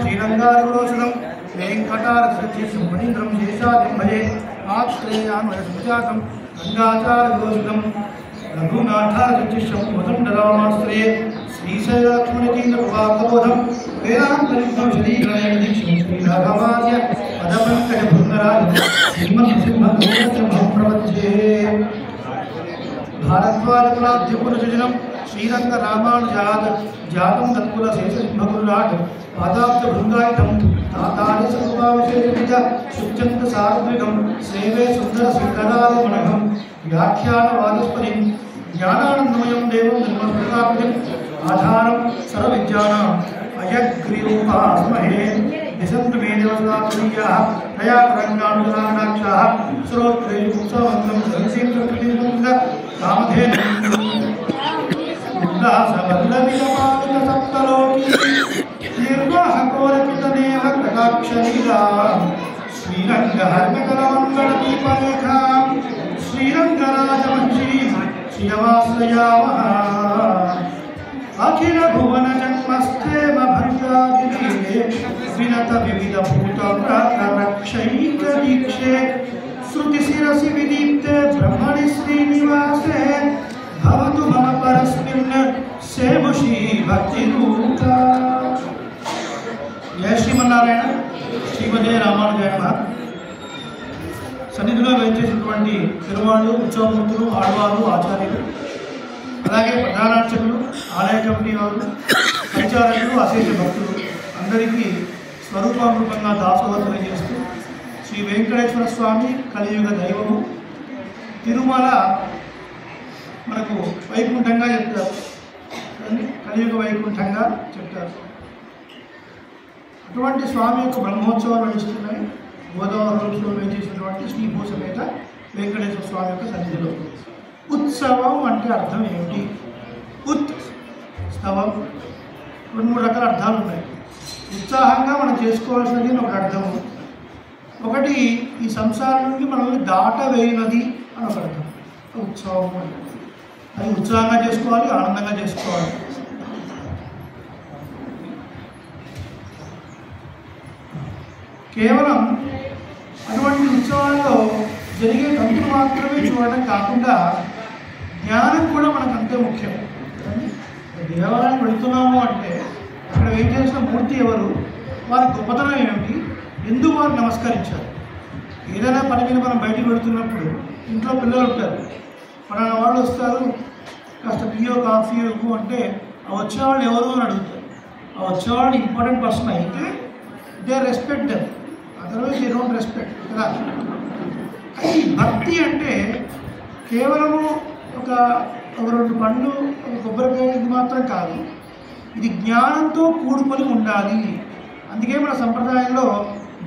श्रीरंगारोषणं वेंकटारसचिं मणीन्द्रं शेषादिं भजे आश्रयान्वयसुजातं गंगाचार्योषणं रघुनाथारचिशं मदण्डरामाश्रये श्रीशैलक्ष्मणकीन्द्रप्रभाकबोधं वेदान्तलिप्तं श्रीगणेशदीक्षं श्रीराघवार्य पदपङ्कजभृङ्गराज श्रीमत्सिंहगोत्रमहं प्रवध्ये भारद्वाजकुलाब्धिपुरसृजनं श्रीरङ्गरामानुजात् जातं तत्कुलशेषसिंहगुरुराट् पादाब्जभृङ्गायुधं तातार्यसर्वाविशेषविद शुच्यन्तसार्द्विकं सेवे सुन्दरसिद्धराजमनघं व्याख्यानवाचस्पतिं ज्ञानानन्दमयं देवं निर्मलप्रतापिनं आधारं सर्वविद्यानाम् अयग्रीवोपास्महे दिशन्तु मे देवतात्मनीयाः तया तरङ्गानुराणाक्षाः श्रोत्रेयुक्तवन्तं संसीमसंकृतिं कामधेनुं उल्लासवल्लभिलपालितसप्तलोकी निर्वाहकोरकितनेह कटाक्षलीला श्रीरङ्गहर्मकरमङ्गलदीपलेखां श्रीरङ्गराजवंशीं श्रियमाश्रयामः अखिल भुवन जन्मस्थेम भर्यादिले विनत विविध भूत रक्षैक दीक्षे श्रुति शिरसि विदीप्ते ब्रह्मणि श्रीनिवासे भवतु मम परस्मिन् सेवुषी भक्ति रूपा। जय श्रीमन्नारायण श्रीमते रामानुजाय नमः। సన్నిధిలో వేయించేసినటువంటి తిరువాళ్ళు ఉత్సవమూర్తులు ఆడవాళ్ళు ఆచార్యులు అలాగే ప్రధాన అర్చకులు ఆలయ కమిటీ వారు పరిచారకులు అశేష భక్తులు అందరికీ స్వరూపామృతంగా దాసోహం తెలియజేస్తూ శ్రీ వెంకటేశ్వర స్వామి కలియుగ దైవము తిరుమల మనకు వైకుంఠంగా చెప్తారు, కలియుగ వైకుంఠంగా చెప్తారు. అటువంటి స్వామి యొక్క బ్రహ్మోత్సవాలు నడుస్తున్నాయి. గోదావరిలో వేయించేసినటువంటి శ్రీ భూసమేత వెంకటేశ్వర స్వామి యొక్క సన్నిధిలో. ఉత్సవం అంటే అర్థం ఏమిటి? ఉత్ స్తవం, రెండు మూడు రకాల అర్థాలు ఉన్నాయి. ఉత్సాహంగా మనం చేసుకోవాల్సినది ఒక అర్థము, ఒకటి ఈ సంసారం నుండి మనల్ని దాటవేయినది అని ఒక అర్థం. ఉత్సవం అంటే అది ఉత్సాహంగా చేసుకోవాలి, ఆనందంగా చేసుకోవాలి. కేవలం అటువంటి ఉత్సవాల్లో జరిగే తంతులు మాత్రమే చూడడం కాకుండా జ్ఞానం కూడా మనకు అంతే ముఖ్యం. దేవాలయానికి వెళుతున్నాము అంటే అక్కడ వేయించేసిన మూర్తి ఎవరు, వారి గొప్పతనం ఏమిటి, ఎందుకు వారు నమస్కరించారు. ఏదైనా పని మీద మనం బయటికి వెళుతున్నప్పుడు ఇంట్లో పిల్లలు ఉంటారు, పలానా వాళ్ళు వస్తారు, కాస్త టీయో కాఫీ ఇవ్వు అంటే ఆ వచ్చేవాళ్ళు ఎవరు అని అడుగుతారు. ఆ వచ్చేవాళ్ళు ఇంపార్టెంట్ పర్సన్ అయితే they respect them, otherwise they don't respect కదా. అది భక్తి అంటే కేవలము ఒక రెండు పండ్లు, ఒక కొబ్బరికాయ ఇది మాత్రం కాదు, ఇది జ్ఞానంతో కూడుకొని ఉండాలి. అందుకే మన సంప్రదాయంలో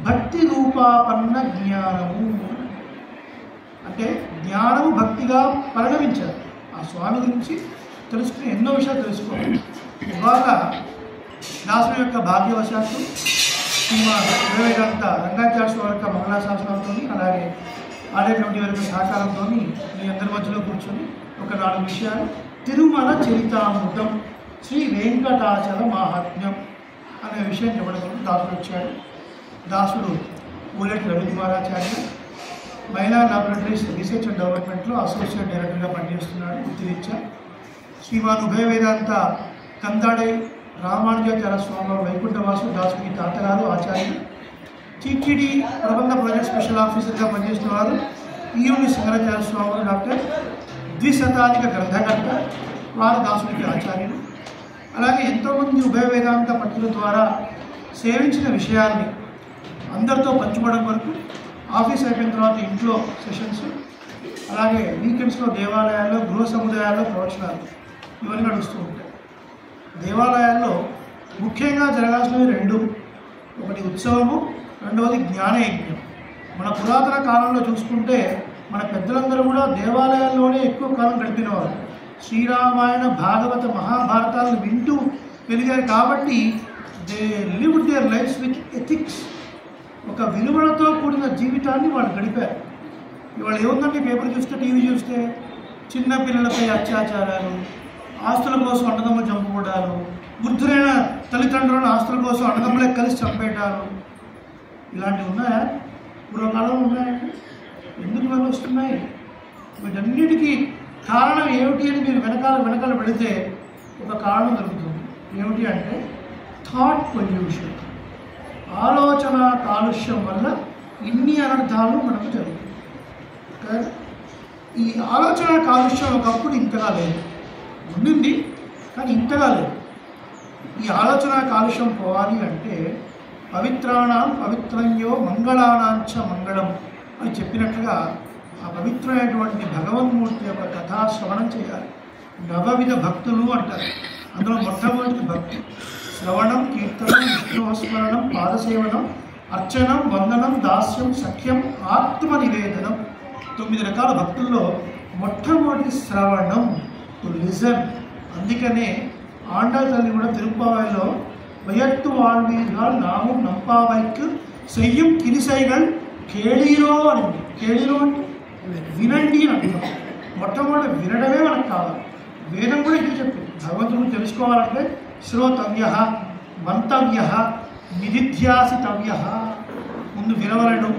భక్తి రూపాపన్న జ్ఞానము అంటే జ్ఞానము భక్తిగా పరిణమించారు. ఆ స్వామి గురించి తెలుసుకుని ఎన్నో విషయాలు తెలుసుకోవాలి. ఇవాళ దాసుని యొక్క భాగ్యవశాత్తు శ్రీమద్వేదాంత రంగాచార్య స్వామి యొక్క మంగళాశాసనంతో అలాగే ఆలయ కమిటీ వారి సహకారంతో మీ అందరి మధ్యలో కూర్చొని ఒక 4 విషయాలు తిరుమల చరితామృతం శ్రీ వెంకటాచల మహాత్మ్యం అనే విషయం చెప్పడం దాసుడు వచ్చాడు. దాసుడు ఊలెటి రవికుమారాచార్య మహిళా లాబొరేటరీస్ రీసెర్చ్ అండ్ డెవలప్మెంట్లో అసోసియేట్ డైరెక్టర్గా పనిచేస్తున్నాడు వృత్తిరీత్యా. శ్రీమాన్ ఉభయ వేదాంత కందాడే రామానుజాచార్య స్వామి వైకుంఠవాసు దాసుని తాతగారు ఆచార్యులు. టీటీడీ ప్రబంధ ప్రాజెక్ట్ స్పెషల్ ఆఫీసర్గా పనిచేస్తున్నారు ఈయుని శంకరాచార్య స్వామి డాక్టర్ ద్విశతాధిక గ్రంథకర్త, వారు దాసునికి ఆచార్యులు. అలాగే ఎంతోమంది ఉభయ వేదాంత పట్టుల ద్వారా సేవించిన విషయాల్ని అందరితో పంచుకోవడం వరకు ఆఫీస్ అయిపోయిన తర్వాత ఇంట్లో సెషన్స్, అలాగే వీకెండ్స్లో దేవాలయాల్లో గృహ సముదాయాల్లో ప్రవచనాలు ఇవన్నీ నడుస్తూ ఉంటాయి. దేవాలయాల్లో ముఖ్యంగా జరగాల్సినవి 2, ఒకటి ఉత్సవము, రెండవది జ్ఞానయజ్ఞం. మన పురాతన కాలంలో చూసుకుంటే మన పెద్దలందరూ కూడా దేవాలయాల్లోనే ఎక్కువ కాలం గడిపినవారు. శ్రీరామాయణ భాగవత మహాభారతాలను వింటూ పెరిగారు కాబట్టి they lived there lifes with ethics, ఒక విలువలతో కూడిన జీవితాన్ని వాళ్ళు గడిపారు. ఇవాళ ఏముందంటే పేపర్ చూస్తే, టీవీ చూస్తే చిన్న పిల్లలపై అత్యాచారాలు, ఆస్తుల కోసం అన్నదమ్ములు చంపుకోవడాలు, వృద్ధులైన తల్లిదండ్రులను ఆస్తుల కోసం అన్నదమ్ములే కలిసి చంపేటారు. ఇలాంటివి ఉన్నాయా? పూర్వకాలంలో ఉన్నాయండి. ఎందుకు ఇవన్నీ వస్తున్నాయి? వీటన్నిటికీ కారణం ఏమిటి అని మీరు వెనకాల పెడితే ఒక కారణం దొరుకుతుంది. ఏమిటి అంటే థాట్ పొల్యూషన్, ఆలోచన కాలుష్యం వల్ల ఇన్ని అనర్థాలు మనకు జరుగుతాయి. ఈ ఆలోచన కాలుష్యం ఒకప్పుడు ఇంతగా లేదు, ఉండింది కానీ ఇంతగా లేదు. ఈ ఆలోచన కాలుష్యం పోవాలి అంటే పవిత్రాణం పవిత్రంయో మంగళానాంచ మంగళం అని చెప్పినట్లుగా ఆ పవిత్రమైనటువంటి భగవన్మూర్తి యొక్క కథా శ్రవణం చేయాలి. నవవిధ భక్తులు అంటారు. అందులో మొట్టమొదటి భక్తి శ్రవణం, కీర్తనం, విష్ణుస్మరణం, పాదసేవనం, అర్చనం, వందనం, దాస్యం, సఖ్యం, ఆత్మ నివేదనం. 9 రకాల భక్తుల్లో మొట్టమొదటి శ్రవణం, టు లిజన్. అందుకనే ఆండాళ్ తల్లి కూడా తిరుప్పావైలో వయత్తు வாழ்வீர்கள் నామం నంపావైకు సెయ్యం కిరిసైగల్ కేళీరో అని. కేళీరో అంటే వినండి అని అంటున్నాం. మొట్టమొదటి వినడమే మనకు కావాలి. వేదం కూడా ఇది చెప్పింది. భగవంతుడు తెలుసుకోవాలంటే శ్రోతవ్య, మంతవ్య, నిధిధ్యాసితవ్య. ముందు వినవలను,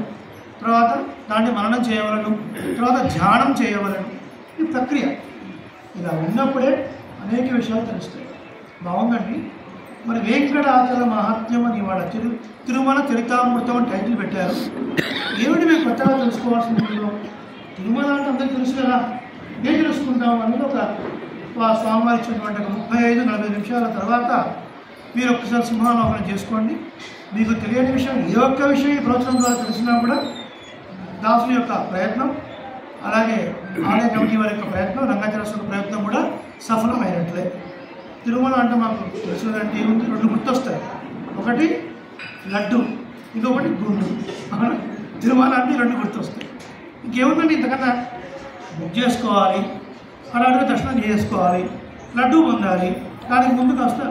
తర్వాత దాన్ని మననం చేయవలను, తర్వాత ధ్యానం చేయవలను. ఈ ప్రక్రియ ఇలా ఉన్నప్పుడే అనేక విషయాలు తెలుస్తాయి. బాగుందండి. మరి వెంకటాచల మహాత్మ్యం అని వాళ్ళ తిరుమల చరితామృతం అని టైటిల్ పెట్టారు. ఏమిటి మేము కొత్తగా తెలుసుకోవాల్సింది? తిరుమల అంటే అందరికీ తెలుసు కదా, ఏం తెలుసుకుంటాం అనేది ఒక స్వామివారి ఇచ్చినటువంటి 35-40 నిమిషాల తర్వాత మీరు ఒక్కసారి సింహావలోకనం చేసుకోండి. మీకు తెలియని విషయం ఏ ఒక్క విషయం ఈ ప్రవచనం ద్వారా తెలిసినా కూడా దాసుని యొక్క ప్రయత్నం, అలాగే ఆలయ కమిటీ వారి యొక్క ప్రయత్నం, రంగాచార్య ప్రయత్నం కూడా సఫలమైనట్లే. తిరుమల అంటే మాకు తెలిసినదంటే ఏముంది? 2 గుర్తొస్తాయి. ఒకటి లడ్డు, ఇంకొకటి గుండు. తిరుమల అంటే 2 గుర్తొస్తాయి. ఇంకేముందండి ఇంతకన్నా? బుక్ చేసుకోవాలి, అలాగే దర్శనం చేసుకోవాలి, లడ్డు పొందాలి, దానికి ముందు కాస్త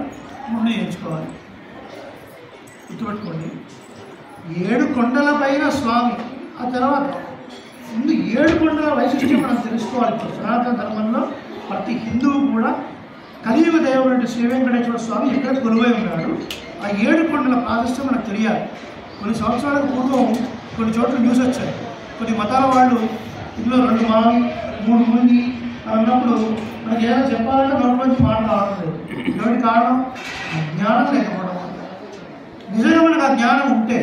ముందు చేయించుకోవాలి. గుర్తుపెట్టుకోండి. 7 కొండల పైన స్వామి. ఆ తర్వాత ముందు 7 కొండల వైశిష్ట్యం మనం తెలుసుకోవాలి. సనాతన ధర్మంలో ప్రతి హిందువు కూడా కలియుగ దేవుడు శ్రీ వెంకటేశ్వర స్వామి ఎక్కడ కొలువై ఉన్నాడు, ఆ 7 కొండల ప్రాశస్త్యం మనకు తెలియాలి. కొన్ని సంవత్సరాలకు పూర్వం కొన్ని చోట్ల న్యూస్ వచ్చాయి. కొన్ని మతాల వాళ్ళు ఇందులో 2 మావి 3 ముని అన్నప్పుడు మనకి ఏదైనా చెప్పాలంటే నోటి నుంచి మాట రావట్లేదు. ఎవరి కారణం? జ్ఞానం లేకపోవడం. నిజంగా మనకు ఆ జ్ఞానం ఉంటే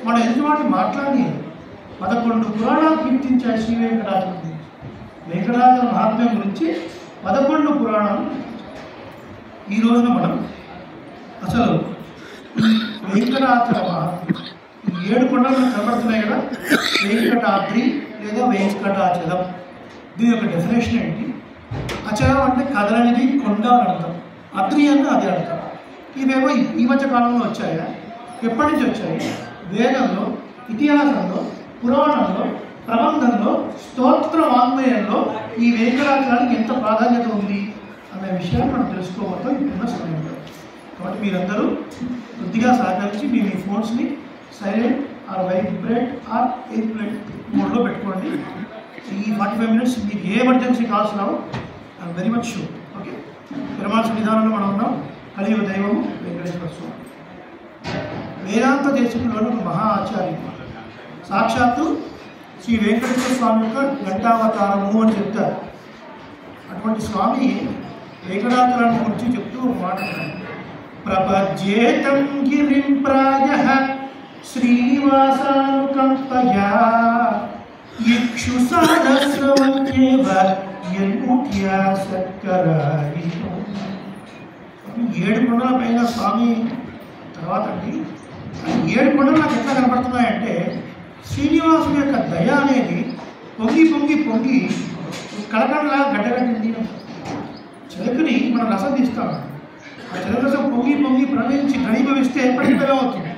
మనం ఎదుటి మాట్లాడి 11 పురాణాలు కీర్తించాయి శ్రీ వెంకటాచలం. వెంకటాచల మహాత్మ్యం గురించి 11 పురాణాలు. ఈ రోజున మనం అసలు వెంకటాచల మహాత్మ్యం 7 కొండలు కనబడుతున్నాయి కదా, వెంకటాద్రి లేదా వెంకటాచలం. దీని యొక్క డెఫినేషన్ ఏంటి? అచలం అంటే కదలనిది, కొండ అని అర్థం. అద్రి అన్న అది అర్థం. ఇవేమో ఈ మధ్య కాలంలో వచ్చాయా? ఎప్పటి నుంచి వచ్చాయి? వేదంలో, ఇతిహాసంలో, పురాణంలో, ప్రబంధంలో, స్తోత్ర వాంగ్మయంలో ఈ వెంకటాచలానికి ఎంత ప్రాధాన్యత ఉంది అనే విషయాన్ని మనం తెలుసుకోవడం ఇప్పుడున్న సమయంలో. కాబట్టి మీరందరూ కొద్దిగా సహకరించి మీ ఫోన్స్ని silent or vibrate or airplane మోడ్లో పెట్టుకోండి. ఈ 45 మినిట్స్ మీకు ఏ ఎమర్జెన్సీ కాల్స్ రావు. I'm very much sure. Okay, పెరమాల్సిన విధానంలో మనం ఉన్నాం. కలియుగ దైవము వెంకటేశ్వర స్వామి. వేదాంత దేశంలో ఒక మహా ఆచార్యుడు, సాక్షాత్తు శ్రీ వెంకటేశ్వర స్వామి యొక్క ఘంటావతారము అని చెప్తారు. అటువంటి స్వామి వెంకటాచలాన్ని గురించి చెప్తూ ఒక మాట అన్నాడు. ప్రపజ్యేతం గిరిం ప్రాయః శ్రీనివాసానుకంపయా ఇక్షుసాదస్రవంత్యేవ యన్ముఖ్యా సత్కరాయినో. 7 కొండల పైన స్వామి తర్వాత అండి 7 కొండలు నాకు ఎట్లా కనపడుతున్నాయంటే శ్రీనివాసుని యొక్క దయ అనేది పొంగి పొంగి పొంగి కళకళలా గడ్డగట్టింది. చిలుకని మనం రసం తీస్తాం. ఆ చిలుక రసం పొంగి పొంగి ప్రవహించి ఘనీభవిస్తే ఎప్పటికీ అవుతుంది.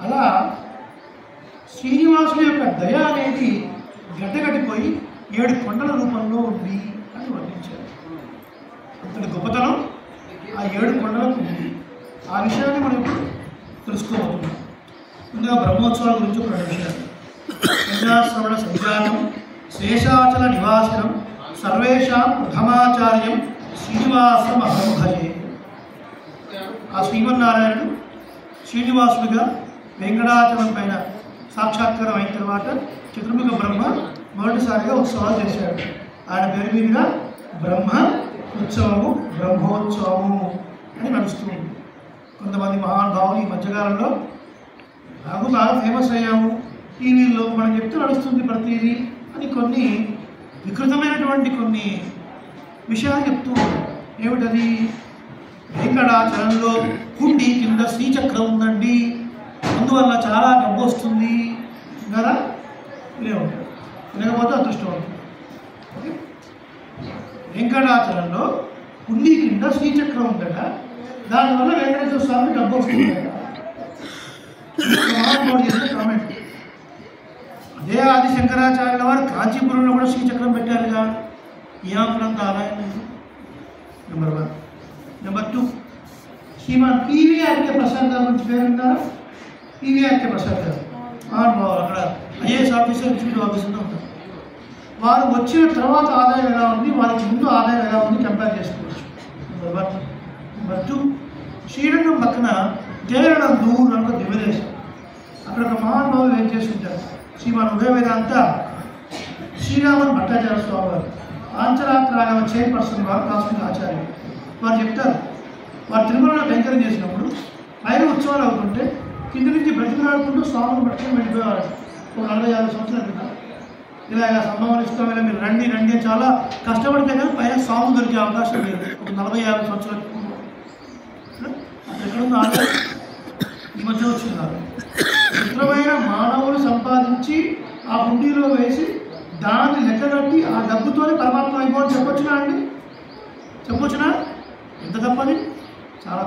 అలా శ్రీనివాసుని యొక్క దయ అనేది గడ్డగట్టిపోయి 7 కొండల రూపంలో ఉంది అని వర్ణించారు. అంతటి గొప్పతనం ఆ 7 కొండలకు ఉంది. ఆ విషయాన్ని మనం ఇప్పుడు తెలుసుకోబోతున్నాం. ముందుగా బ్రహ్మోత్సవాల గురించి ఒక 2 విషయాలు. ప్రజాశ్రవణ సంజాతం శేషాచల నివాసినం సర్వేషాం ప్రథమాచార్యం శ్రీనివాసం అహం భజే. ఆ శ్రీమన్నారాయణుడు శ్రీనివాసుడిగా వెంకటాచలం పైన సాక్షాత్కారం అయిన తర్వాత చతుర్ముఖ బ్రహ్మ మొదటిసారిగా ఉత్సవాలు చేశాడు. ఆయన పేరు మీదుగా బ్రహ్మ ఉత్సవము, బ్రహ్మోత్సవము అని నడుస్తుంది. కొంతమంది మహానుభావులు ఈ మధ్యకాలంలో నాకు బాగా ఫేమస్ అయ్యాము, టీవీల్లో మనం చెప్తే నడుస్తుంది ప్రతిదీ అని కొన్ని వికృతమైనటువంటి కొన్ని విషయాలు చెప్తూ ఉంటారు. ఏమిటది? వెంకటాచలంలో కుండి కింద శ్రీచక్రం ఉందండి, అందువల్ల చాలా డబ్బు వస్తుంది కదా, లేవుంటారు. లేకపోతే అదృష్టవంతుడు. వెంకటాచలంలో కుండి కింద శ్రీచక్రం ఉందట, దానివల్ల వెంకటేశ్వర స్వామి డబ్బు వస్తుంది. కామెంట్. అదే ఆది శంకరాచార్యుల వారు కాంచీపురంలో కూడా శ్రీచక్రం పెట్టారుగా, ఏమాత్రంత ఆదాయం లేదు. నెంబర్ 1. నెంబర్ 2, శ్రీమాన్ పివిఆర్కే ప్రసాద్ గారి గురించి పేరున్నారా? పివిఆర్కే ప్రసాద్ గారు మహానుభావులు, అక్కడ ఐఏఎస్ ఆఫీసర్, ఎగ్జిక్యూటివ్ ఆఫీసర్గా ఉంటారు. వారు వచ్చిన తర్వాత ఆదాయం ఎలా ఉంది, వారికి ముందు ఆదాయం ఎలా ఉంది కంపేర్ చేసుకోవచ్చు. నెంబర్ 1. నెంబర్ 2, శ్రీరంగం పక్కన జయనందు నాకు దివ్యదేశం, అక్కడ ఒక మహానుభావులు ఏం చేస్తుంటారు. శ్రీమాన్ ఉదయ వేదాంత శ్రీరామన్ భట్టాచార్య స్వామి వారు, ఆంచరాత్రాగమ చైర్పర్సన్ వారు, కాస్మిక ఆచార్యులు. వారు చెప్తారు, వారు తిరుమలలో వెంకటం చేసినప్పుడు పైన ఉత్సవాలు అవుతుంటే కింద నుంచి బ్రతికిలాడుకుంటూ స్వామిని పట్టుకొని వెళ్ళిపోయేవారు. ఒక 45 సంవత్సరాల క్రితం ఇలాగ సంభావన ఇస్తాం, ఇలా మీరు రండి రండి అని చాలా కష్టపడితే కానీ పైన స్వామి దొరికే అవకాశం లేదు. ఒక 40-50 సంవత్సరాల క్రితం ఎక్కడున్న ఆదాయం ఈ మధ్య వచ్చిన్నారు. చిత్రమైన మానవులు సంపాదించి ఆ హుండీలో వేసి దాన్ని లెక్కగట్టి ఆ డబ్బుతోనే పరమాత్మ అయిపోవని చెప్పొచ్చునా అండి? చెప్పొచ్చునా? ఎంత తప్పని? చాలా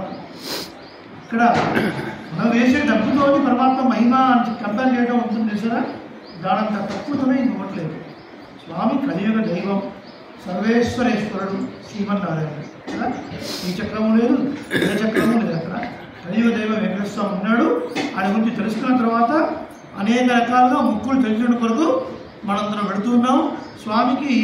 ఇక్కడ మనం వేసే డబ్బుతోని పరమాత్మ మహిమ అని కంపేర్ చేయడం ఉంటుంది సరే, దానంత తక్కువతోనే ఇవ్వట్లేదు. స్వామి కలియుగ దైవం, సర్వేశ్వరేశ్వరుడు శ్రీమన్నారాయణ కదా. ఈ చక్రము లేదు, ఏ చక్రము లేదు. అక్కడ కలియుగ దైవం వెంకటేశ్వర స్వామి ఉన్నాడు. ఆయన గురించి తెలుసుకున్న తర్వాత అనేక రకాలుగా ముక్కులు తెలిసిన కొరకు మనందరం పెడుతున్నాం. స్వామికి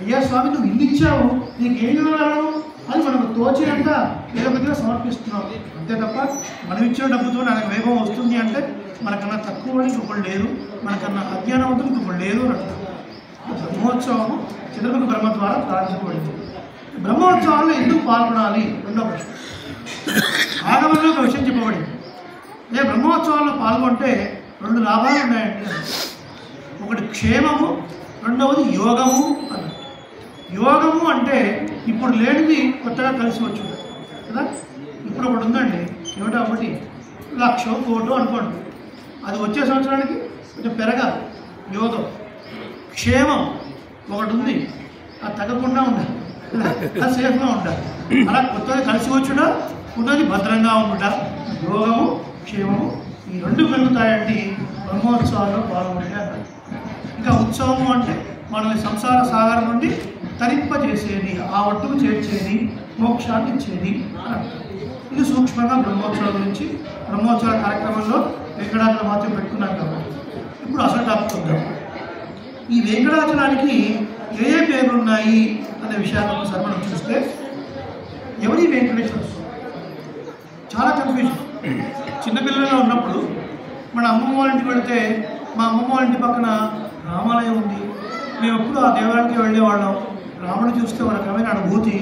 అయ్యా స్వామి నువ్వు ఇల్లు ఇచ్చావు, నీకు ఏం ఇవ్వగలను అని మనకు తోచినంత ఏదొకటిగా సమర్పిస్తున్నాం. అంతే తప్ప మనం ఇచ్చిన డబ్బుతో ఆయనకు వైభవం వస్తుంది అంటే మనకన్నా తక్కువ ఇంకొకళ్ళు లేరు, మనకన్నా అజ్ఞానవంతులు ఇంకొకళ్ళు లేరు అని అంటారు. బ్రహ్మోత్సవం చంద్రముఖ బ్రహ్మ ద్వారా ప్రారంభించబడింది. బ్రహ్మోత్సవాల్లో ఎందుకు పాల్గొనాలి? రెండో ప్రశ్న. ఆగమంలో ఒక విషయం చెప్పబడింది. అదే బ్రహ్మోత్సవాల్లో పాల్గొంటే 2 లాభాలు ఉన్నాయండి. ఒకటి క్షేమము, రెండవది యోగము అన్నారు. యోగము అంటే ఇప్పుడు లేనిది కొత్తగా కలిసి వచ్చు కదా. ఇప్పుడు ఒకటి ఉందండి, ఏమిటో ఒకటి 1,00,000 కోటు అనుకోండి, అది వచ్చే సంవత్సరానికి కొంచెం పెరగాలి. యోగం. క్షేమం ఒకటి ఉంది, అది తగ్గకుండా ఉండాలి, అది సేఫ్గా ఉండాలి. అలా కొత్తగా కలిసి వచ్చుడా, ఉన్నది భద్రంగా ఉండుట. యోగము, క్షేమము ఈ 2 కలుగుతాయండి బ్రహ్మోత్సవాల్లో పాల్గొంటే అన్నారు. ఇంకా ఉత్సవము అంటే మనల్ని సంసార సాగరం నుండి తరింపజేసేది, ఆ ఒట్టుకు చేర్చేది, మోక్షాన్ని ఇచ్చేది అని. ఇది సూక్ష్మంగా బ్రహ్మోత్సవాల గురించి బ్రహ్మోత్సవ కార్యక్రమంలో వెంకటాచలం మాత్రం పెట్టుకున్నాం కాబట్టి ఇప్పుడు అసలు టాపిక్ ఉందాం. ఈ వెంకటాచలానికి ఏ ఏ పేర్లు ఉన్నాయి అనే విషయాన్ని ఒకసారి మనం చూస్తే, ఎవరి వెంకటేశ్వర స్వామి చాలా కన్ఫ్యూజన్. చిన్నపిల్లలుగా ఉన్నప్పుడు మన అమ్మమ్మ వాళ్ళ ఇంటికి వెళితే మా అమ్మమ్మ వాళ్ళ ఇంటి పక్కన రామాలయం ఉంది, మేము ఎప్పుడు ఆ దేవాలయానికి వెళ్ళేవాళ్ళం. రాముడు చూస్తే ఒక రకమైన అనుభూతి.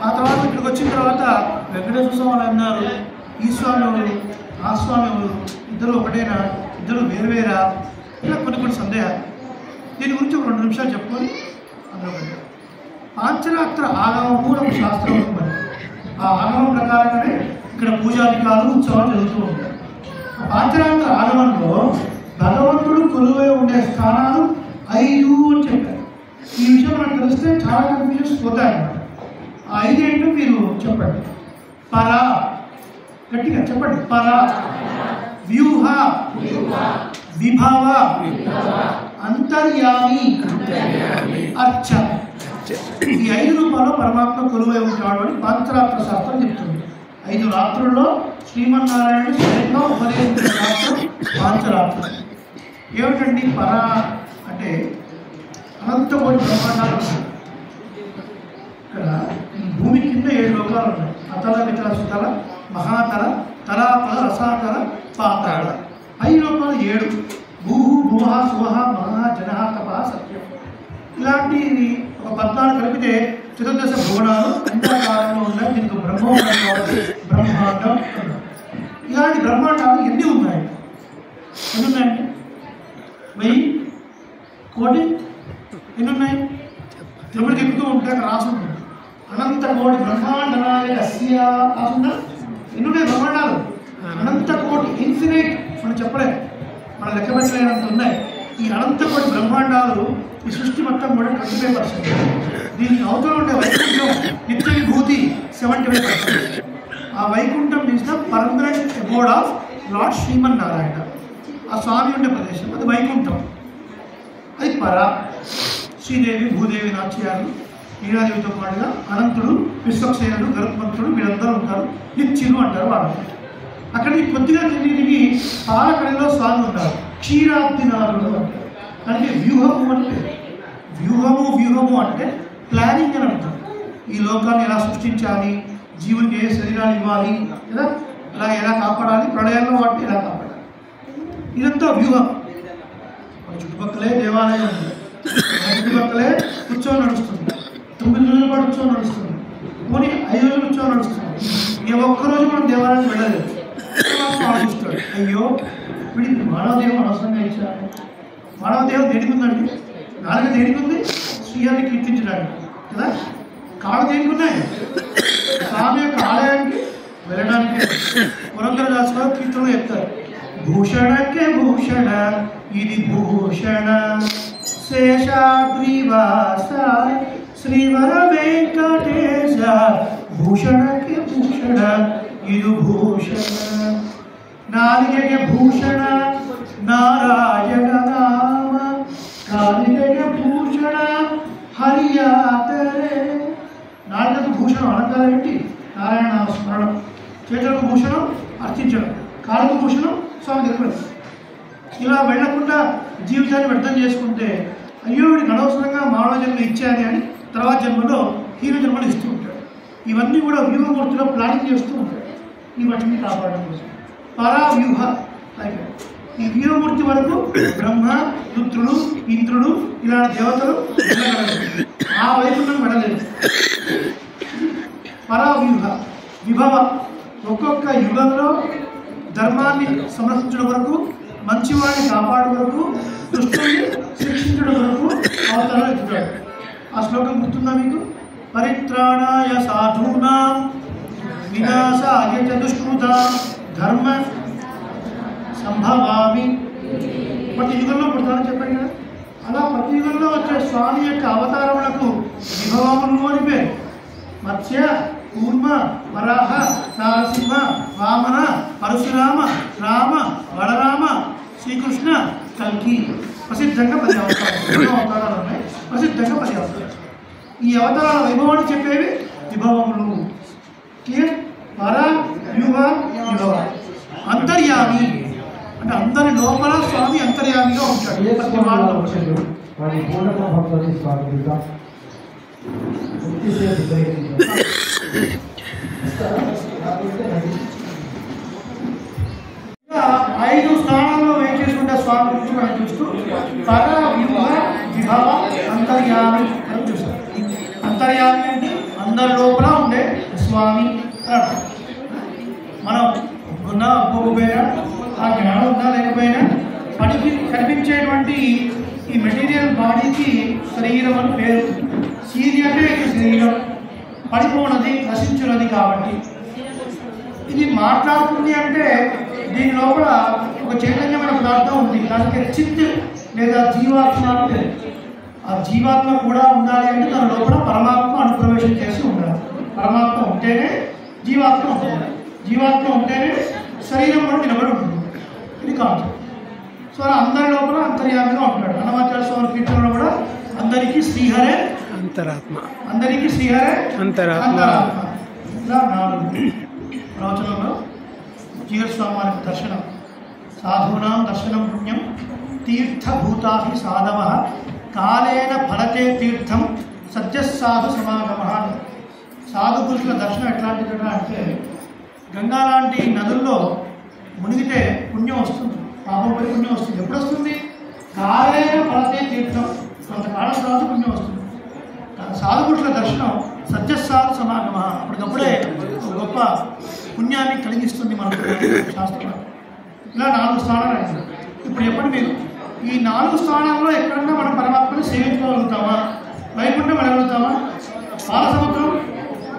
ఆ తర్వాత ఇక్కడికి వచ్చిన తర్వాత వెంకటేశ్వర స్వామి అన్నారు, ఈ స్వామి ఎవరు, ఆ స్వామి ఎవరు, ఇద్దరు ఒకటేనా, ఇద్దరు వేరువేరా, ఇలా కొన్ని సందేహాలు. దీని గురించి ఒక 2 నిమిషాలు చెప్పుకొని అందులో పెట్టారు. పాంచరాత్ర ఆగమము ఒక శాస్త్రం ఉంది. ఆ ఆగమం ప్రకారంగానే ఇక్కడ పూజాధికారులు ఉత్సవాలు జరుగుతూ ఉంటాయి. పాంచరాత్ర ఆగమంలో భగవంతుడు కొలువై ఉండే స్థానాలు 5 అని చెప్పారు. ఈ విషయం మనకు తెలిస్తే చాలా కన్ఫ్యూజన్స్ పోతాయన్నమాట. ఆ 5 ఏంటో మీరు చెప్పండి. పర, గట్టిగా చెప్పండి. పర, వ్యూహ, విభవ, అంతర్యామి, అర్చ. ఈ 5 రూపాల్లో పరమాత్మ కొలువై ఉంటాడు అని పాంచరాత్ర శాస్త్రం చెప్తుంది. 5 రాత్రుల్లో శ్రీమన్నారాయణుడు స్వయంగా ఉపదేశించిన శాస్త్రం పాంచరాత్రం. ఏమిటండి పర అంటే? అనంత కోటి బ్రహ్మాండాలు ఉన్నాయి. ఇక్కడ ఈ భూమి కింద 7 లోకాలు ఉన్నాయి. అతల వితల సుతల మహాతల, తలాతల, రసాతల, పాతాళ. 5 లోకాలు 7. భూ, భువ, సువ, మహ, జన, తప, సత్యం. ఇలాంటి ఒక 14 కలిపితే చతుర్దశ భువనాలు అండాకారంలో ఉన్నాయి. దీనికి బ్రహ్మాండం. ఇలాంటి బ్రహ్మాండాలు ఎన్ని ఉన్నాయి? ఎన్ని ఉన్నాయండి? 1000, 1,000,000 ఎన్ని ఉన్నాయి? తిరుమలకి ఎక్కుతూ ఉంటే అక్కడ రాసి ఉంటుంది. అనంత కోటి బ్రహ్మాండాలు రాసుందా? ఎన్ని ఉన్నాయి బ్రహ్మాండాలు? అనంత కోటి, ఇన్ఫినైట్. మనం చెప్పలేదు, మనం లెక్క పెట్టలేనంత ఉన్నాయి. ఈ అనంత కోటి బ్రహ్మాండాలు ఈ సృష్టి మొత్తం కూడా 25%. దీనికి అవతల ఉండే వైకుంఠం నిత్య విభూతి 75%. ఆ Vaikuntham means the permanent అబోర్డ్ of lord Srimannarayana. ఆ స్వామి ఉండే ప్రదేశం అది వైకుంఠం. అది పర. శ్రీదేవి, భూదేవి, నాట్యాలు, నీలాదేవితో పాటుగా అనంతుడు, విశ్వక్సేనుడు, గరుత్మంతుడు వీళ్ళందరూ ఉంటారు. నిత్యులు అంటారు వాళ్ళు. అక్కడికి కొద్దిగా తిరిగి పాలకడిలో స్వామి ఉన్నారు. క్షీరాబ్దినాథుడు అంటారు. అంటే వ్యూహము అంటే వ్యూహము అంటే ప్లానింగ్ అని అంటారు. ఈ లోకాన్ని ఎలా సృష్టించాలి, జీవునికి ఏ శరీరాన్ని ఇవ్వాలి కదా, ఎలా కాపాడాలి, ప్రళయంలో వాటిని ఎలా కాపాడాలి, ఇదంతా వ్యూహం. మన చుట్టుపక్కలే దేవాలయం ఉంది, మన చుట్టుపక్కలే కూర్చొని నడుస్తుంది. 9 రోజుల పాటు కూర్చొని నడుస్తుంది, పోనీ 5 రోజులు కూర్చొని నడుస్తుంది. ఏ ఒక్కరోజు మనం దేవాలయానికి వెళ్ళలేదు. ఆలోచిస్తాడు, అయ్యో వీడికి మానవదేవం అనవసరంగా ఇచ్చాడు. మానవదేవం దేనికి ఉందండి? నాలుగు దేనికి ఉంది? శ్రీహరిని కీర్తించడానికి కదా. కాళ్ళు దేనికి ఉన్నాయి? స్వామి యొక్క ఆలయానికి వెళ్ళడానికి. పురంధరదాసు గారు కీర్తనలో చెప్తారు, భూషణకే భూషణ ఇది భూషణ శేషాద్రివాస శ్రీవర వెంకటేశ భూషణకే భూషణ ಇದು ಭೂಷಣ ನಾಲಿಗೆಗೆ ಭೂಷಣ ನಾರಾಯಣ ನಾಮ ಕಾಲಿಗೆಗೆ ಭೂಷಣ ಹರಿಯಾತರೆ. నాలుగకు భూషణం అలంకారం ఏంటి? నారాయణ నామ స్మరణం. చేతులకు భూషణం అర్చించడం, కాళ్ళకు భూషణం స్వామి దగ్గర. ఇలా వెళ్లకుండా జీవితాన్ని వ్యర్థం చేసుకుంటే అయ్యో వీడికి అనవసరంగా మానవ జన్మ ఇచ్చాని అని తర్వాత జన్మలో హీరో జన్మలు ఇస్తూ ఉంటాడు. ఇవన్నీ కూడా వ్యూహమూర్తిలో ప్లానింగ్ చేస్తూ ఉంటాడు ఈ వాటిని కాపాడడం కోసం. పరావ్యూహ. ఈ వ్యూహమూర్తి వరకు బ్రహ్మ, రుద్రుడు, ఇంద్రుడు ఇలాంటి దేవతలు ఆ వైపులను వెళ్ళలేదు. పరావ్యూహ విభవ. ఒక్కొక్క యుగంలో ధర్మాన్ని సంరక్షించడం వరకు, మంచివాడిని కాపాడు వరకు, దుష్టుని శిక్షించడం వరకు అవతారాలు ఎత్తుతాడు. ఆ శ్లోకం గుర్తుందా మీకు? పరిత్రాణాయ సాధూనాం వినాశాయ చ దుష్కృతాం ధర్మ సంభవామి. ప్రతి యుగంలో పుడతానని చెప్పాను కదా. అలా ప్రతి యుగంలో వచ్చే స్వామి యొక్క అవతారములకు విభవములు అని పేరు. మత్స్య, కూర్మ, వరాహ, నరసింహ, వామన, పరశురామ, రామ, బలరామ, శ్రీకృష్ణ, కల్కి. ప్రసిద్ధంగా 10 అవతారాలు ఉన్నాయి. ప్రసిద్ధంగా 10 అవతారాలు. ఈ అవతారాల వైభవాన్ని చెప్పేవి విభవములు. క్లియర్? పర, వ్యూహ, విభవ. అంతర్యామి అంటే అందరి లోపల స్వామి అంతర్యామిగా ఉంటాడు. ప్రతి వాళ్ళలో ఐదు స్థానాల్లో వేయించేసుకుంటే స్వామి గురించి మనం చూస్తూ పర, వ్యూహ, విభవ, అంతర్యామి అని చూస్తాం. అంతర్యామి అంటే అందరి లోపల ఉండే స్వామి. మనం ఉన్నా ఒప్పుకోకపోయినా, ఆ జ్ఞానం ఉన్నా లేకపోయినా, పనికి కనిపించేటువంటి ఈ మెటీరియల్ బాడీకి శరీరం అని పేరు. సీరి అంటే శరీరం పడిపోనది, నశించున్నది. కాబట్టి ఇది మాట్లాడుతుంది అంటే దీని లోపల ఒక చైతన్యమైన పదార్థం ఉంది. దానికి చిత్ లేదా జీవాత్మ అంటే ఆ జీవాత్మ కూడా ఉండాలి అంటే దాని లోపల పరమాత్మ అనుప్రవేశం చేసి ఉండాలి. పరమాత్మ ఉంటేనే జీవాత్మ ఉంటుంది. జీవాత్మ ఉంటేనే శరీరం కూడా నిలబడి ఉంటుంది. ఇది కాదు. సో అందరి లోపల అంతర్యామిగా ఉంటాడు. అన్నమాచార్య స్వామి కీర్తనలో కూడా అందరికీ శ్రీహరే అంతరాత్మ, అందరికీ శ్రీహరే అంతరాత్మ. ఇలా 4 ప్రవచనంలో జీవస్వామి వారికి దర్శనం. సాధూనాం దర్శనం పుణ్యం తీర్థభూతాహి సాధవ కాలేన ఫలతే తీర్థం సత్యసాధు సమాగమ. సాధు పురుషుల దర్శనం ఎట్లాంటిది అంటే గంగా లాంటి నదుల్లో మునిగితే పుణ్యం వస్తుంది, పాపం పోయి పుణ్యం వస్తుంది. ఎప్పుడు వస్తుంది? కాలేన ఫలతే తీర్థం, కొంతకాలం తర్వాత పుణ్యం వస్తుంది. సాధుపురుషుల దర్శనం సత్యసాధు సమాగమ, అప్పటికప్పుడే గొప్ప పుణ్యాన్ని కలిగిస్తుంది మనకు శాస్త్రం. ఇలా 4 స్థానాలు అయింది. ఇప్పుడు చెప్పండి మీరు, ఈ 4 స్థానాల్లో ఎక్కడన్నా మనం పరమాత్మని సేవించగలుగుతామా? వైకుంఠం వెళ్ళగలుగుతామా? బాలసముద్రం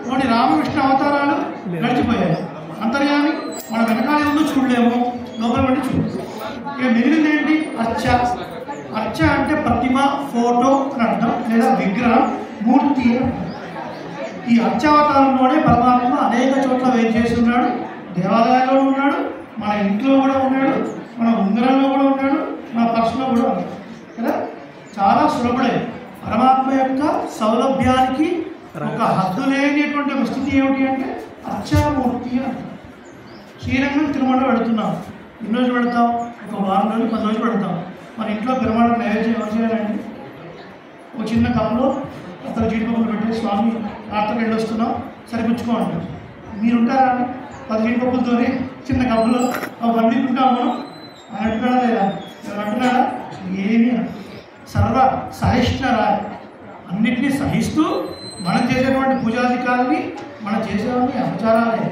కొన్ని రామకృష్ణ అవతారాలు గడిచిపోయాయి. అంతర్యామి మన వెనకాల ముందు చూడలేము, లోపల పడి చూడలేము. ఇక మిగిలింది ఏంటి? అర్చ. అర్చ అంటే ప్రతిమ, ఫోటో అని అర్థం, లేదా విగ్రహం, మూర్తి. ఈ అర్చావతారంలోనే పరమాత్మ అనేక చోట్ల వేయించేసి ఉన్నాడు. దేవాలయాల్లో ఉన్నాడు, మన ఇంట్లో కూడా ఉన్నాడు, మన ఉంగరంలో కూడా ఉన్నాడు, మన పర్సులో కూడా ఉన్నాడు కదా. చాలా సులభుడే. పరమాత్మ యొక్క సౌలభ్యానికి ఒక హద్దు లేనిటువంటి ఒక స్థితి ఏమిటి అంటే అర్చామూర్తి అంటారు. శ్రీరంగం తిరుమల పెడుతున్నాం, ఎన్ని రోజులు పెడతాం? ఒక వారం రోజులు, 10 రోజులు పెడతాం. మన ఇంట్లో పెరుమాళ నైవేద్యం ఎవరు చేయాలండి? ఒక చిన్న కప్పులో అతను జీడిపప్పులు పెట్టి స్వామి రాత్రికి వెళ్ళొస్తున్నాం సరిపుచ్చుకోండి. మీరుంటారా? 10 జీడిపప్పులతో చిన్న కప్పులో వండుకుంటాము మనం. ఆయన అంటున్నాడా లేదా? ఎవరు అంటున్నారా? ఏమి సర్వ సహిష్ణురా, అన్నింటినీ సహిస్తూ మనం చేసేటువంటి పూజాధికారాన్ని, మనం చేసేవాడిని అపచారాలే,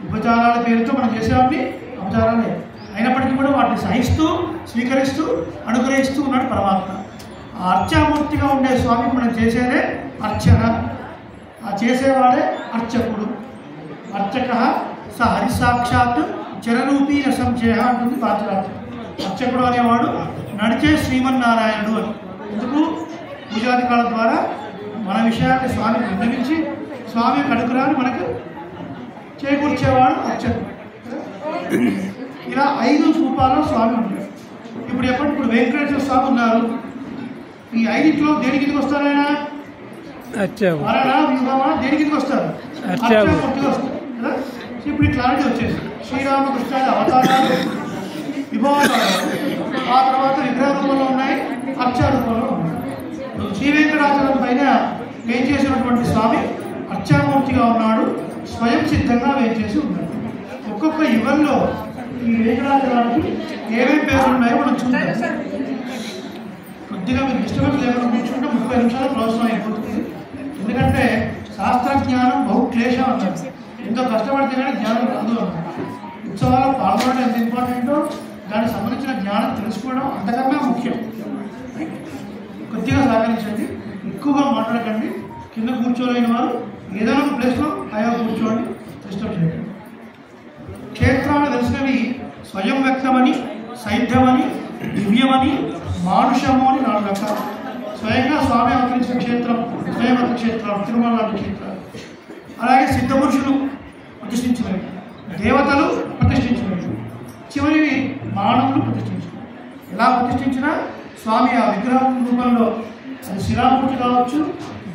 ఉపచారాల పేరుతో మనం చేసేవాడిని అపచారాలే, అయినప్పటికీ కూడా వాటిని సహిస్తూ, స్వీకరిస్తూ, అనుగ్రహిస్తూ ఉన్నాడు పరమాత్మ. ఆ అర్చామూర్తిగా ఉండే స్వామికి మనం చేసేదే అర్చన. ఆ చేసేవాడే అర్చకుడు. అర్చక స హరిసాక్షాత్ చరరూపీ అసంశయ అంటుంది పాంచరాత్రి. అర్చకుడు అనేవాడు నడిచే శ్రీమన్నారాయణుడు అని. ఎందుకు? పూజాధికారుల ద్వారా మన విషయాన్ని స్వామికి విన్నవించి స్వామి అనుగ్రహాన్ని మనకు చేకూర్చేవాడు అర్చకుడు. ఇలా 5 రూపాల్లో స్వామి ఉంటాడు. ఇప్పుడు చెప్పండి, ఇప్పుడు వెంకటేశ్వర స్వామి ఉన్నారు. ఈ 5లో దేనికి కిందకి వస్తారు? ఆయన మరణ వ్యూహమా దేనికి కిందకి వస్తారు? అర్చామూర్తిగా వస్తారు కదా. ఇప్పుడు ఈ క్లారిటీ వచ్చేసి శ్రీరామకృష్ణ అవతారాలు, విభాగాలు, ఆ తర్వాత విగ్రహ రూపంలో ఉన్నాయి, అర్చా రూపంలో ఉన్నాయి. శ్రీ వెంకటాచలం పైన వేయించేసినటువంటి స్వామి అర్చామూర్తిగా ఉన్నాడు, స్వయం సిద్ధంగా వేయించేసి ఉన్నాడు. ఒక్కొక్క యుగంలో ఈ వెంకటాచలానికి ఏమేమి పేర్లు ఉన్నాయో మనం చూద్దాం. కొద్దిగా మీరు డిస్టర్బెన్స్ లేకుండా కూర్చుంటే 30 నిమిషాలు ప్రవచనం అయిపోతుంది. ఎందుకంటే శాస్త్రజ్ఞానం బహుక్లేశం అన్నారు. ఎంతో కష్టపడితే కానీ జ్ఞానం రాదు అన్నారు. ఉత్సవాల్లో పాల్గొనడం ఎంత ఇంపార్టెంటో దానికి సంబంధించిన జ్ఞానం తెలుసుకోవడం అంతకన్నా ముఖ్యం. కొద్దిగా సహకరించండి, ఎక్కువగా మాట్లాడకండి. కింద కూర్చోలేని వారు ఏదైనా ఒక ప్లేస్లో హాయిగా కూర్చోండి, డిస్టర్బ్ చేయండి. క్షేత్రాలు తెలిసినవి స్వయం వ్యక్తమని, సైద్యమని, దివ్యమని, మానుషము అని 4 రకాలు. స్వయంగా స్వామి అవతరించిన క్షేత్రం స్వయంవత క్షేత్రాలు, తిరుమల లాంటి క్షేత్రాలు. అలాగే సిద్ధపురుషులు ప్రతిష్ఠించినవి, దేవతలు ప్రతిష్ఠించినవి, చివరివి మానవులు ప్రతిష్ఠించినవి. ఎలా ప్రతిష్ఠించినా స్వామి ఆ విగ్రహం రూపంలో అది శిలామూర్తి కావచ్చు,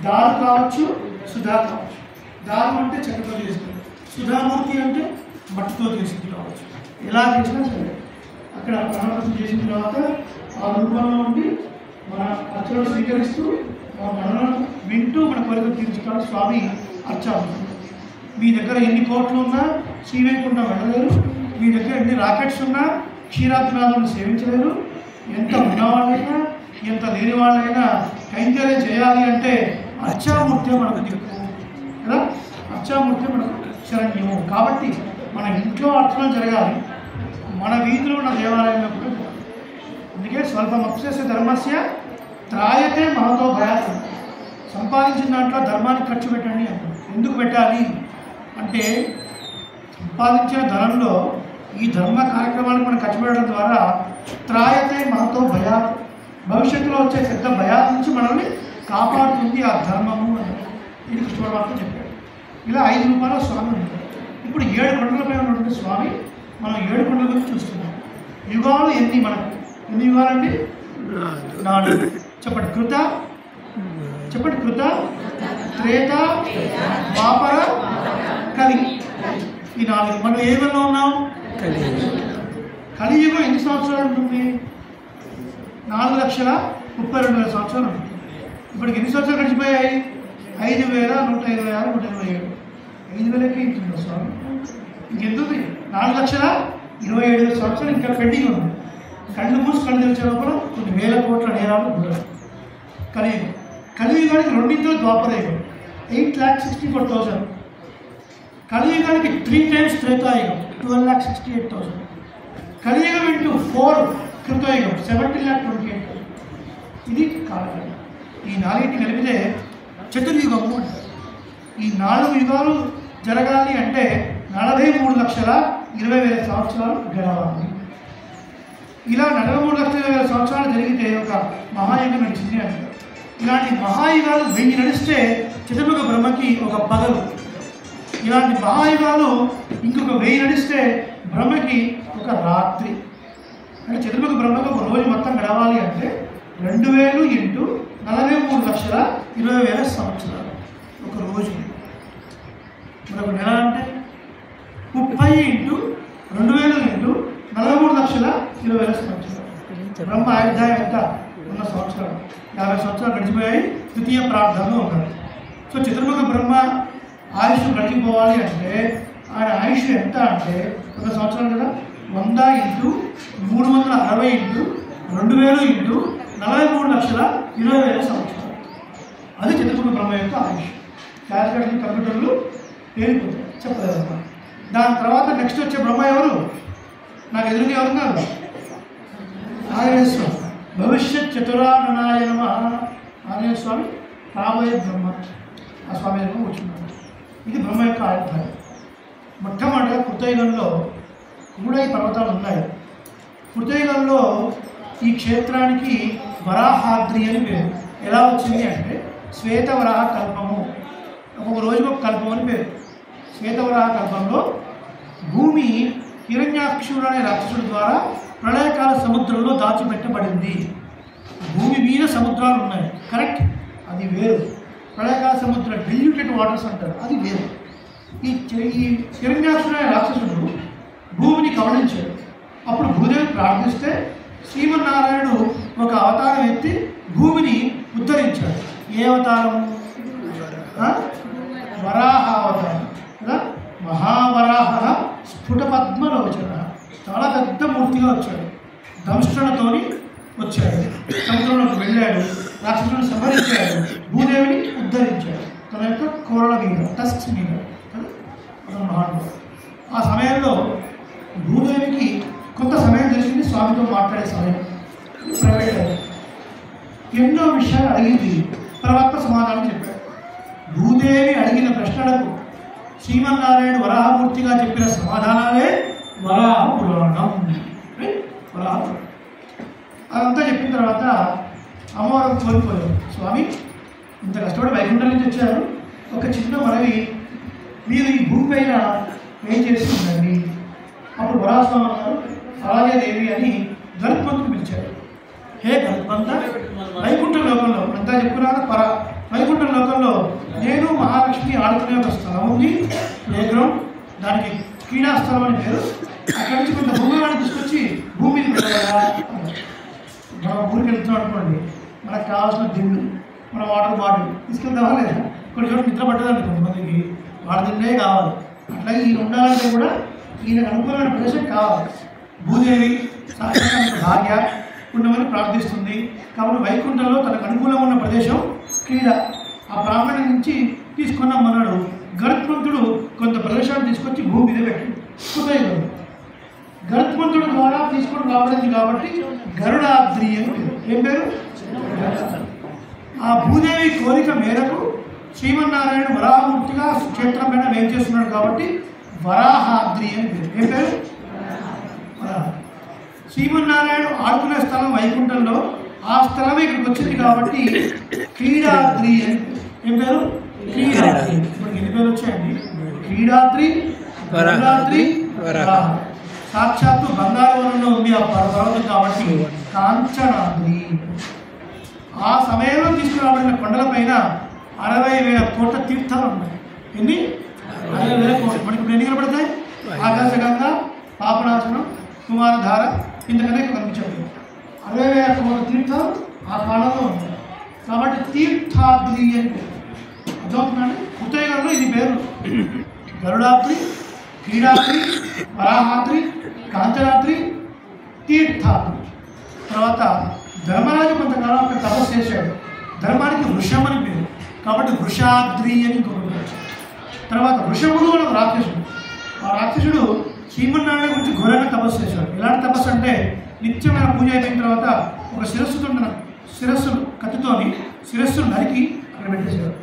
దారు కావచ్చు, సుధా కావచ్చు. దారు అంటే చెక్కతో చేస్తుంది, సుధామూర్తి అంటే మట్టితో చేసింది కావచ్చు. ఎలా చేసినా సరే అక్కడ ప్రాణప్రతిష్ఠ చేసిన తర్వాత ఆ రూపంలో ఉండి మన అర్చనలు స్వీకరిస్తూ మన మనలను వింటూ మన కోరికలు తీర్చుతాడు స్వామి అర్చామూర్తి. మీ దగ్గర ఎన్ని కోట్లు ఉన్నా శ్రీవైకుంఠం వెళ్ళలేరు, మీ దగ్గర ఎన్ని రాకెట్స్ ఉన్నా క్షీరాబ్దినాథులను సేవించలేరు. ఎంత ఉన్నవాళ్ళైనా ఎంత లేని వాళ్ళైనా కైంకర్యం చేయాలి అంటే అర్చామూర్తి మనకు దిక్కు కదా. అర్చామూర్తి మనకు శరణ్యము. కాబట్టి మన ఇంట్లో అర్చన జరగాలి, మన వీధిలో ఉన్న దేవాలయంలో కూడా జరగాలి. అందుకే స్వల్పమప్స్యస్య ధర్మస్య త్రాయతే మహతో భయాత్. సంపాదించిన దాంట్లో ధర్మానికి ఖర్చు పెట్టండి అంటారు. ఎందుకు పెట్టాలి అంటే సంపాదించిన ధనంలో ఈ ధర్మ కార్యక్రమాలకు మనం ఖర్చు పెట్టడం ద్వారా త్రాయతే మహతో భయాత్, భవిష్యత్తులో వచ్చే పెద్ద భయాల నుంచి మనల్ని కాపాడుతుంది ఆ ధర్మము అని ఇది కృష్ణ పరమాత్మ చెప్పాడు. ఇలా 5 రూపాయల స్వామి ఉంటారు. ఇప్పుడు 7 కొండలపై ఉన్నటువంటి స్వామి మనం 7 కొండల గురించి చూస్తున్నాం. యుగాలు ఎన్ని మనకు? ఎన్ని యుగాలండి? 4. చెప్పండి. చెప్పండి. కృత, త్రేత, ద్వాపర, కలి. ఈ 4. మనం ఏ యుగంలో ఉన్నాం? కలియుగం ఎన్ని సంవత్సరాలు ఉంటుంది? 4,32,000 సంవత్సరాలు ఉంటుంది. ఇప్పటికి ఎన్ని సంవత్సరాలు గడిచిపోయాయి? 5,126, 127. 5,000కి ఇచ్చింది స్వామి. ఇంకెందుకు 4,27,000 సంవత్సరాలు ఇంకా పెండింగ్ ఉంది. కళ్ళు మూసి కళ్ళు తెరిచే లోపల కొన్ని వేల కోట్ల నేరాలు దూరం. కలియుగానికి రెండింటిలో ద్వాపరయుగం 8,64,000. కలియుగానికి 3 times త్రేతాయుగం 12,68,000. కలియుగం ఇంటూ 4 కృతయుగం 17,28,000. ఇది కాలయుగం. ఈ నాలుగింటి కలిపితే చతుర్యుగము అంటారు. ఈ 4 యుగాలు జరగాలి అంటే 43,20,000 సంవత్సరాలు గడవాలి. ఇలా 43,20,000 సంవత్సరాలు జరిగితే ఒక మహాయుగం నడిచింది అంటారు. ఇలాంటి మహాయుగాలు 1000 నడిస్తే చతుర్ముఖ బ్రహ్మకి ఒక పగలు. ఇలాంటి మహాయుగాలు ఇంకొక 1000 నడిస్తే బ్రహ్మకి ఒక రాత్రి. అంటే చతుర్ముఖ బ్రహ్మకి ఒక రోజు మొత్తం గడవాలి అంటే 2000 ఇంటూ 43,20,000 సంవత్సరాలు ఒక రోజు. మరొక నెల అంటే 30 ఇంటూ 2000 ఇంటూ 43,20,000 సంవత్సరాలు. బ్రహ్మ ఆయుర్దాయం ఎంత 100 సంవత్సరాలు. 50 సంవత్సరాలు గడిచిపోయాయి. తృతీయ ప్రార్థనలో ఉన్నారు. సో చతుర్ముఖ బ్రహ్మ ఆయుష్ గడిచిపోవాలి అంటే ఆయన ఆయుష్ ఎంత అంటే 100 సంవత్సరాలు కదా. 100 ఇంటూ 360 ఇంటూ 2000 ఇంటూ 43,20,000 సంవత్సరాలు. అది చతుర్ముఖ బ్రహ్మ యొక్క ఆయుష్. క్యాల్కులేషన్ కంప్యూటర్లు పేరుకుంటాయి చెప్పలేదు. దాని తర్వాత నెక్స్ట్ వచ్చే బ్రహ్మ ఎవరు? నాకు ఎదురుగా ఎవరున్నారు? ఆంజనేయ స్వామి. భవిష్యత్ చతురాననాయ నమః. ఆంజనేయ స్వామి రాబోయే బ్రహ్మ. ఆ స్వామి దగ్గర కూర్చున్నారు. ఇది బ్రహ్మ యొక్క ఆయుర్దాయం. మొట్టమొదటిగా కృతయుగంలో కూడా ఈ పర్వతాలు ఉన్నాయి. కృతయుగంలో ఈ క్షేత్రానికి వరాహాద్రి అని పేరు. ఎలా వచ్చింది అంటే శ్వేతవరాహ కల్పము. ఒక్కొక్క రోజుకు ఒక కల్పం అని పేరు. శ్వేతవరాహ కల్పంలో భూమి హిరణ్యాక్షుడు అనే రాక్షసుడి ద్వారా ప్రళయకాల సముద్రంలో దాచిపెట్టబడింది. భూమి మీద సముద్రాలు ఉన్నాయి, కరెక్ట్, అది వేరు. ప్రళయకాల సముద్రం డిల్యూటెడ్ వాటర్స్ అంటారు, అది వేరు. ఈ హిరణ్యాక్షుడు అనే రాక్షసుడు భూమిని కబళించాడు. అప్పుడు భూదేవి ప్రార్థిస్తే శ్రీమన్నారాయణుడు ఒక అవతారం ఎత్తి భూమిని ఉద్ధరించాడు. ఏ అవతారం? వరాహ అవతారం కదా. మహావరాహ స్ఫుట పద్మలోచన, చాలా పెద్ద మూర్తిగా వచ్చాడు. దంష్టలతోని వచ్చాడు. సముద్రంలోకి వెళ్ళాడు, రాక్షసులను సంహరించాడు, భూదేవిని ఉద్ధరించాడు తన యొక్క కోరల మీద, టస్క్స్ మీద కదా. అతను మహానుభావుడు. ఆ సమయంలో భూదేవికి కొంత సమయం తెలిసింది, స్వామితో మాట్లాడే సమయం. ప్రైవేట్ ఎన్నో విషయాలు అడిగింది. తర్వాత సమాధానం చెప్పాడు. భూదేవి అడిగిన ప్రశ్నలకు శ్రీమన్నారాయణ వరాహమూర్తిగా చెప్పిన సమాధానాలే వరాహ పురాణం. వరాహ అదంతా చెప్పిన తర్వాత అమ్మవారు కోల్పోయారు. స్వామి ఇంత కష్టపడి వైకుంఠం నుంచి వచ్చారు, ఒక చిన్న మనవి, మీరు ఈ భూమి పైన ఏం చేస్తుందండి? అప్పుడు వరాహస్వామి అన్నారు, అలాగే దేవి అని గరుత్మంతుడు పిలిచారు. హే గరుత్మంత, వైకుంఠ లోకంలో అంతా చెప్పుకున్నాను. వైకుంఠ లోకంలో నేను మహాలక్ష్మి ఆడుకునే ఒక స్థలం ఉంది, ప్లే గ్రౌండ్, దానికి క్రీడాస్థలం అని పేరు. అక్కడి నుంచి కొంత భూమిని తీసుకొచ్చి భూమిని పెట్టగలరా? మనం ఊరికి వెళ్తున్నాం అనుకోండి, మనకు కావాల్సిన దిండు, మన వాటర్ బాటిల్ తీసుకెళ్తావా లేదా? కొన్ని చోట్ల నిద్ర పట్టదండి కొంతమందికి, వాటి దిండే కావాలి. అట్లాగే ఈయన ఉండాలంటే కూడా ఈయనకు అనుకూలమైన ప్రదేశం కావాలి. భూదేవి సాక్షాత్ భార్య ఉండమని ప్రార్థిస్తుంది. కాబట్టి వైకుంఠంలో తనకు అనుకూలంగా ఉన్న ప్రదేశం క్రీడ. ఆ బ్రాహ్మణుడి నుంచి తీసుకున్నామన్నాడు. గరుత్మంతుడు కొంత ప్రదేశాన్ని తీసుకొచ్చి భూమి మీద పెట్టి కృతయుగం. గరుత్మంతుడు ద్వారా తీసుకొని రాబడింది కాబట్టి గరుడాద్రి అని పేరు. ఏం పేరు? ఆ భూదేవి కోరిక మేరకు శ్రీమన్నారాయణ వరాహమూర్తిగా క్షేత్రం పైన వేం చేస్తున్నాడు కాబట్టి వరాహాద్రి అని పేరు. ఏం పేరు? వరాహ. శ్రీమన్నారాయణ ఆడుకునే స్థలం వైకుంఠంలో, ఆ స్థలమే ఇక్కడికి వచ్చింది కాబట్టి క్రీడాద్రి అని. ఏం పేరు? క్రీడాద్రి. ఇప్పుడు ఎన్ని పేరు వచ్చాయండి? క్రీడాద్రి, వరాహాద్రి, వరాహ. సాక్షాత్తు బంగారవనంలో ఉంది ఆ పర్వతం కాబట్టి కాంచనాద్రి. ఆ సమయంలో తీసుకురాబడిన కొండలపైన 60,000 కోట్ల తీర్థాలు ఉన్నాయి. ఎన్ని? 60,000 కోట్లు. మనకి ఇప్పుడు ఎన్ని కనబడతాయి? ఆకాశగంగా, పాపనాశనం, కుమారధార, ఇంతకనే కనిపించదు. 60,000 కోట్ల తీర్థాలు ఆ కాలంలో ఉన్నాయి కాబట్టి తీర్థాద్రి అని పేరు. అర్థమవుతుందండి? కృతయుగంలో ఇది పేరు గరుడాద్రి, క్రీడాద్రి, వరాహాద్రి, కాంచనాద్రి, తీర్థాద్రి. తర్వాత ధర్మరాజు కొంతకాలం అక్కడ తపస్సు చేశాడు. ధర్మానికి వృషం అని పేరు కాబట్టి వృషాద్రి అని ఇంకొకటి. తర్వాత వృషముడు అని రాక్షసుడు. ఆ రాక్షసుడు శ్రీమన్నారాయణ గురించి ఘోరంగా తపస్సు చేశాడు. ఎలాంటి తపస్సు అంటే నిత్యమైన పూజ అయిపోయిన తర్వాత ఒక శిరస్సు కత్తితోని శిరస్సును నరికి అక్కడ పెట్టేశాడు.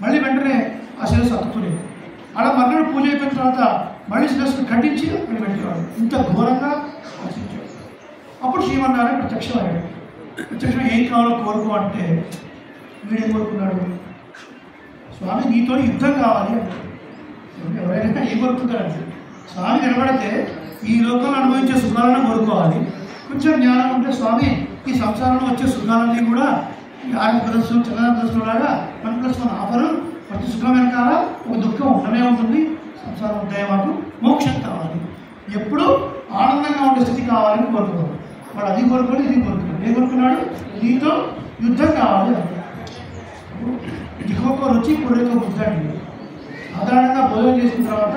మళ్ళీ వెంటనే ఆ శిరస్సు అతుకునేది. అలా మర్నాడు పూజ అయిపోయిన తర్వాత మళ్ళీ శిరస్సును ఖండించి అక్కడ పెట్టేవాడు. ఇంత ఘోరంగా ఆశించాడు. అప్పుడు శ్రీమన్నారాయణ ప్రత్యక్షమయ్యాడు. ప్రత్యక్షం ఏం కావాలో కోరుకో అంటే వీడేం కోరుకున్నాడు? స్వామి నీతో యుద్ధం కావాలి అంటే. ఎవరైనా ఏం కోరుకుంటారంటే స్వామి నిలబడితే ఈ లోకంలో అనుభవించే సుఖాలను కోరుకోవాలి. కొంచెం జ్ఞానం ఉంటే స్వామి ఈ సంసారంలో వచ్చే సుఖాలన్నీ కూడా ఈ ఆరు ప్రదర్శనలు చంద్ర ప్రదర్శనలాగా 1+1 ఆఫరు. ప్రతి సుఖం వెనకాల ఒక దుఃఖం ఉండనే ఉంటుంది. సంసారం ఉంటాయి, మాకు మోక్షం కావాలి, ఎప్పుడు ఆనందంగా ఉండే స్థితి కావాలని కోరుకున్నాడు. వాడు అది కోరుకొని ఇది కోరుకున్నాడు. ఏం కోరుకున్నాడు? నీతో యుద్ధం కావాలి అంటే. దిగువ రుచి పొడితో బుద్ధి అండి. సాధారణంగా భోజనం చేసిన తర్వాత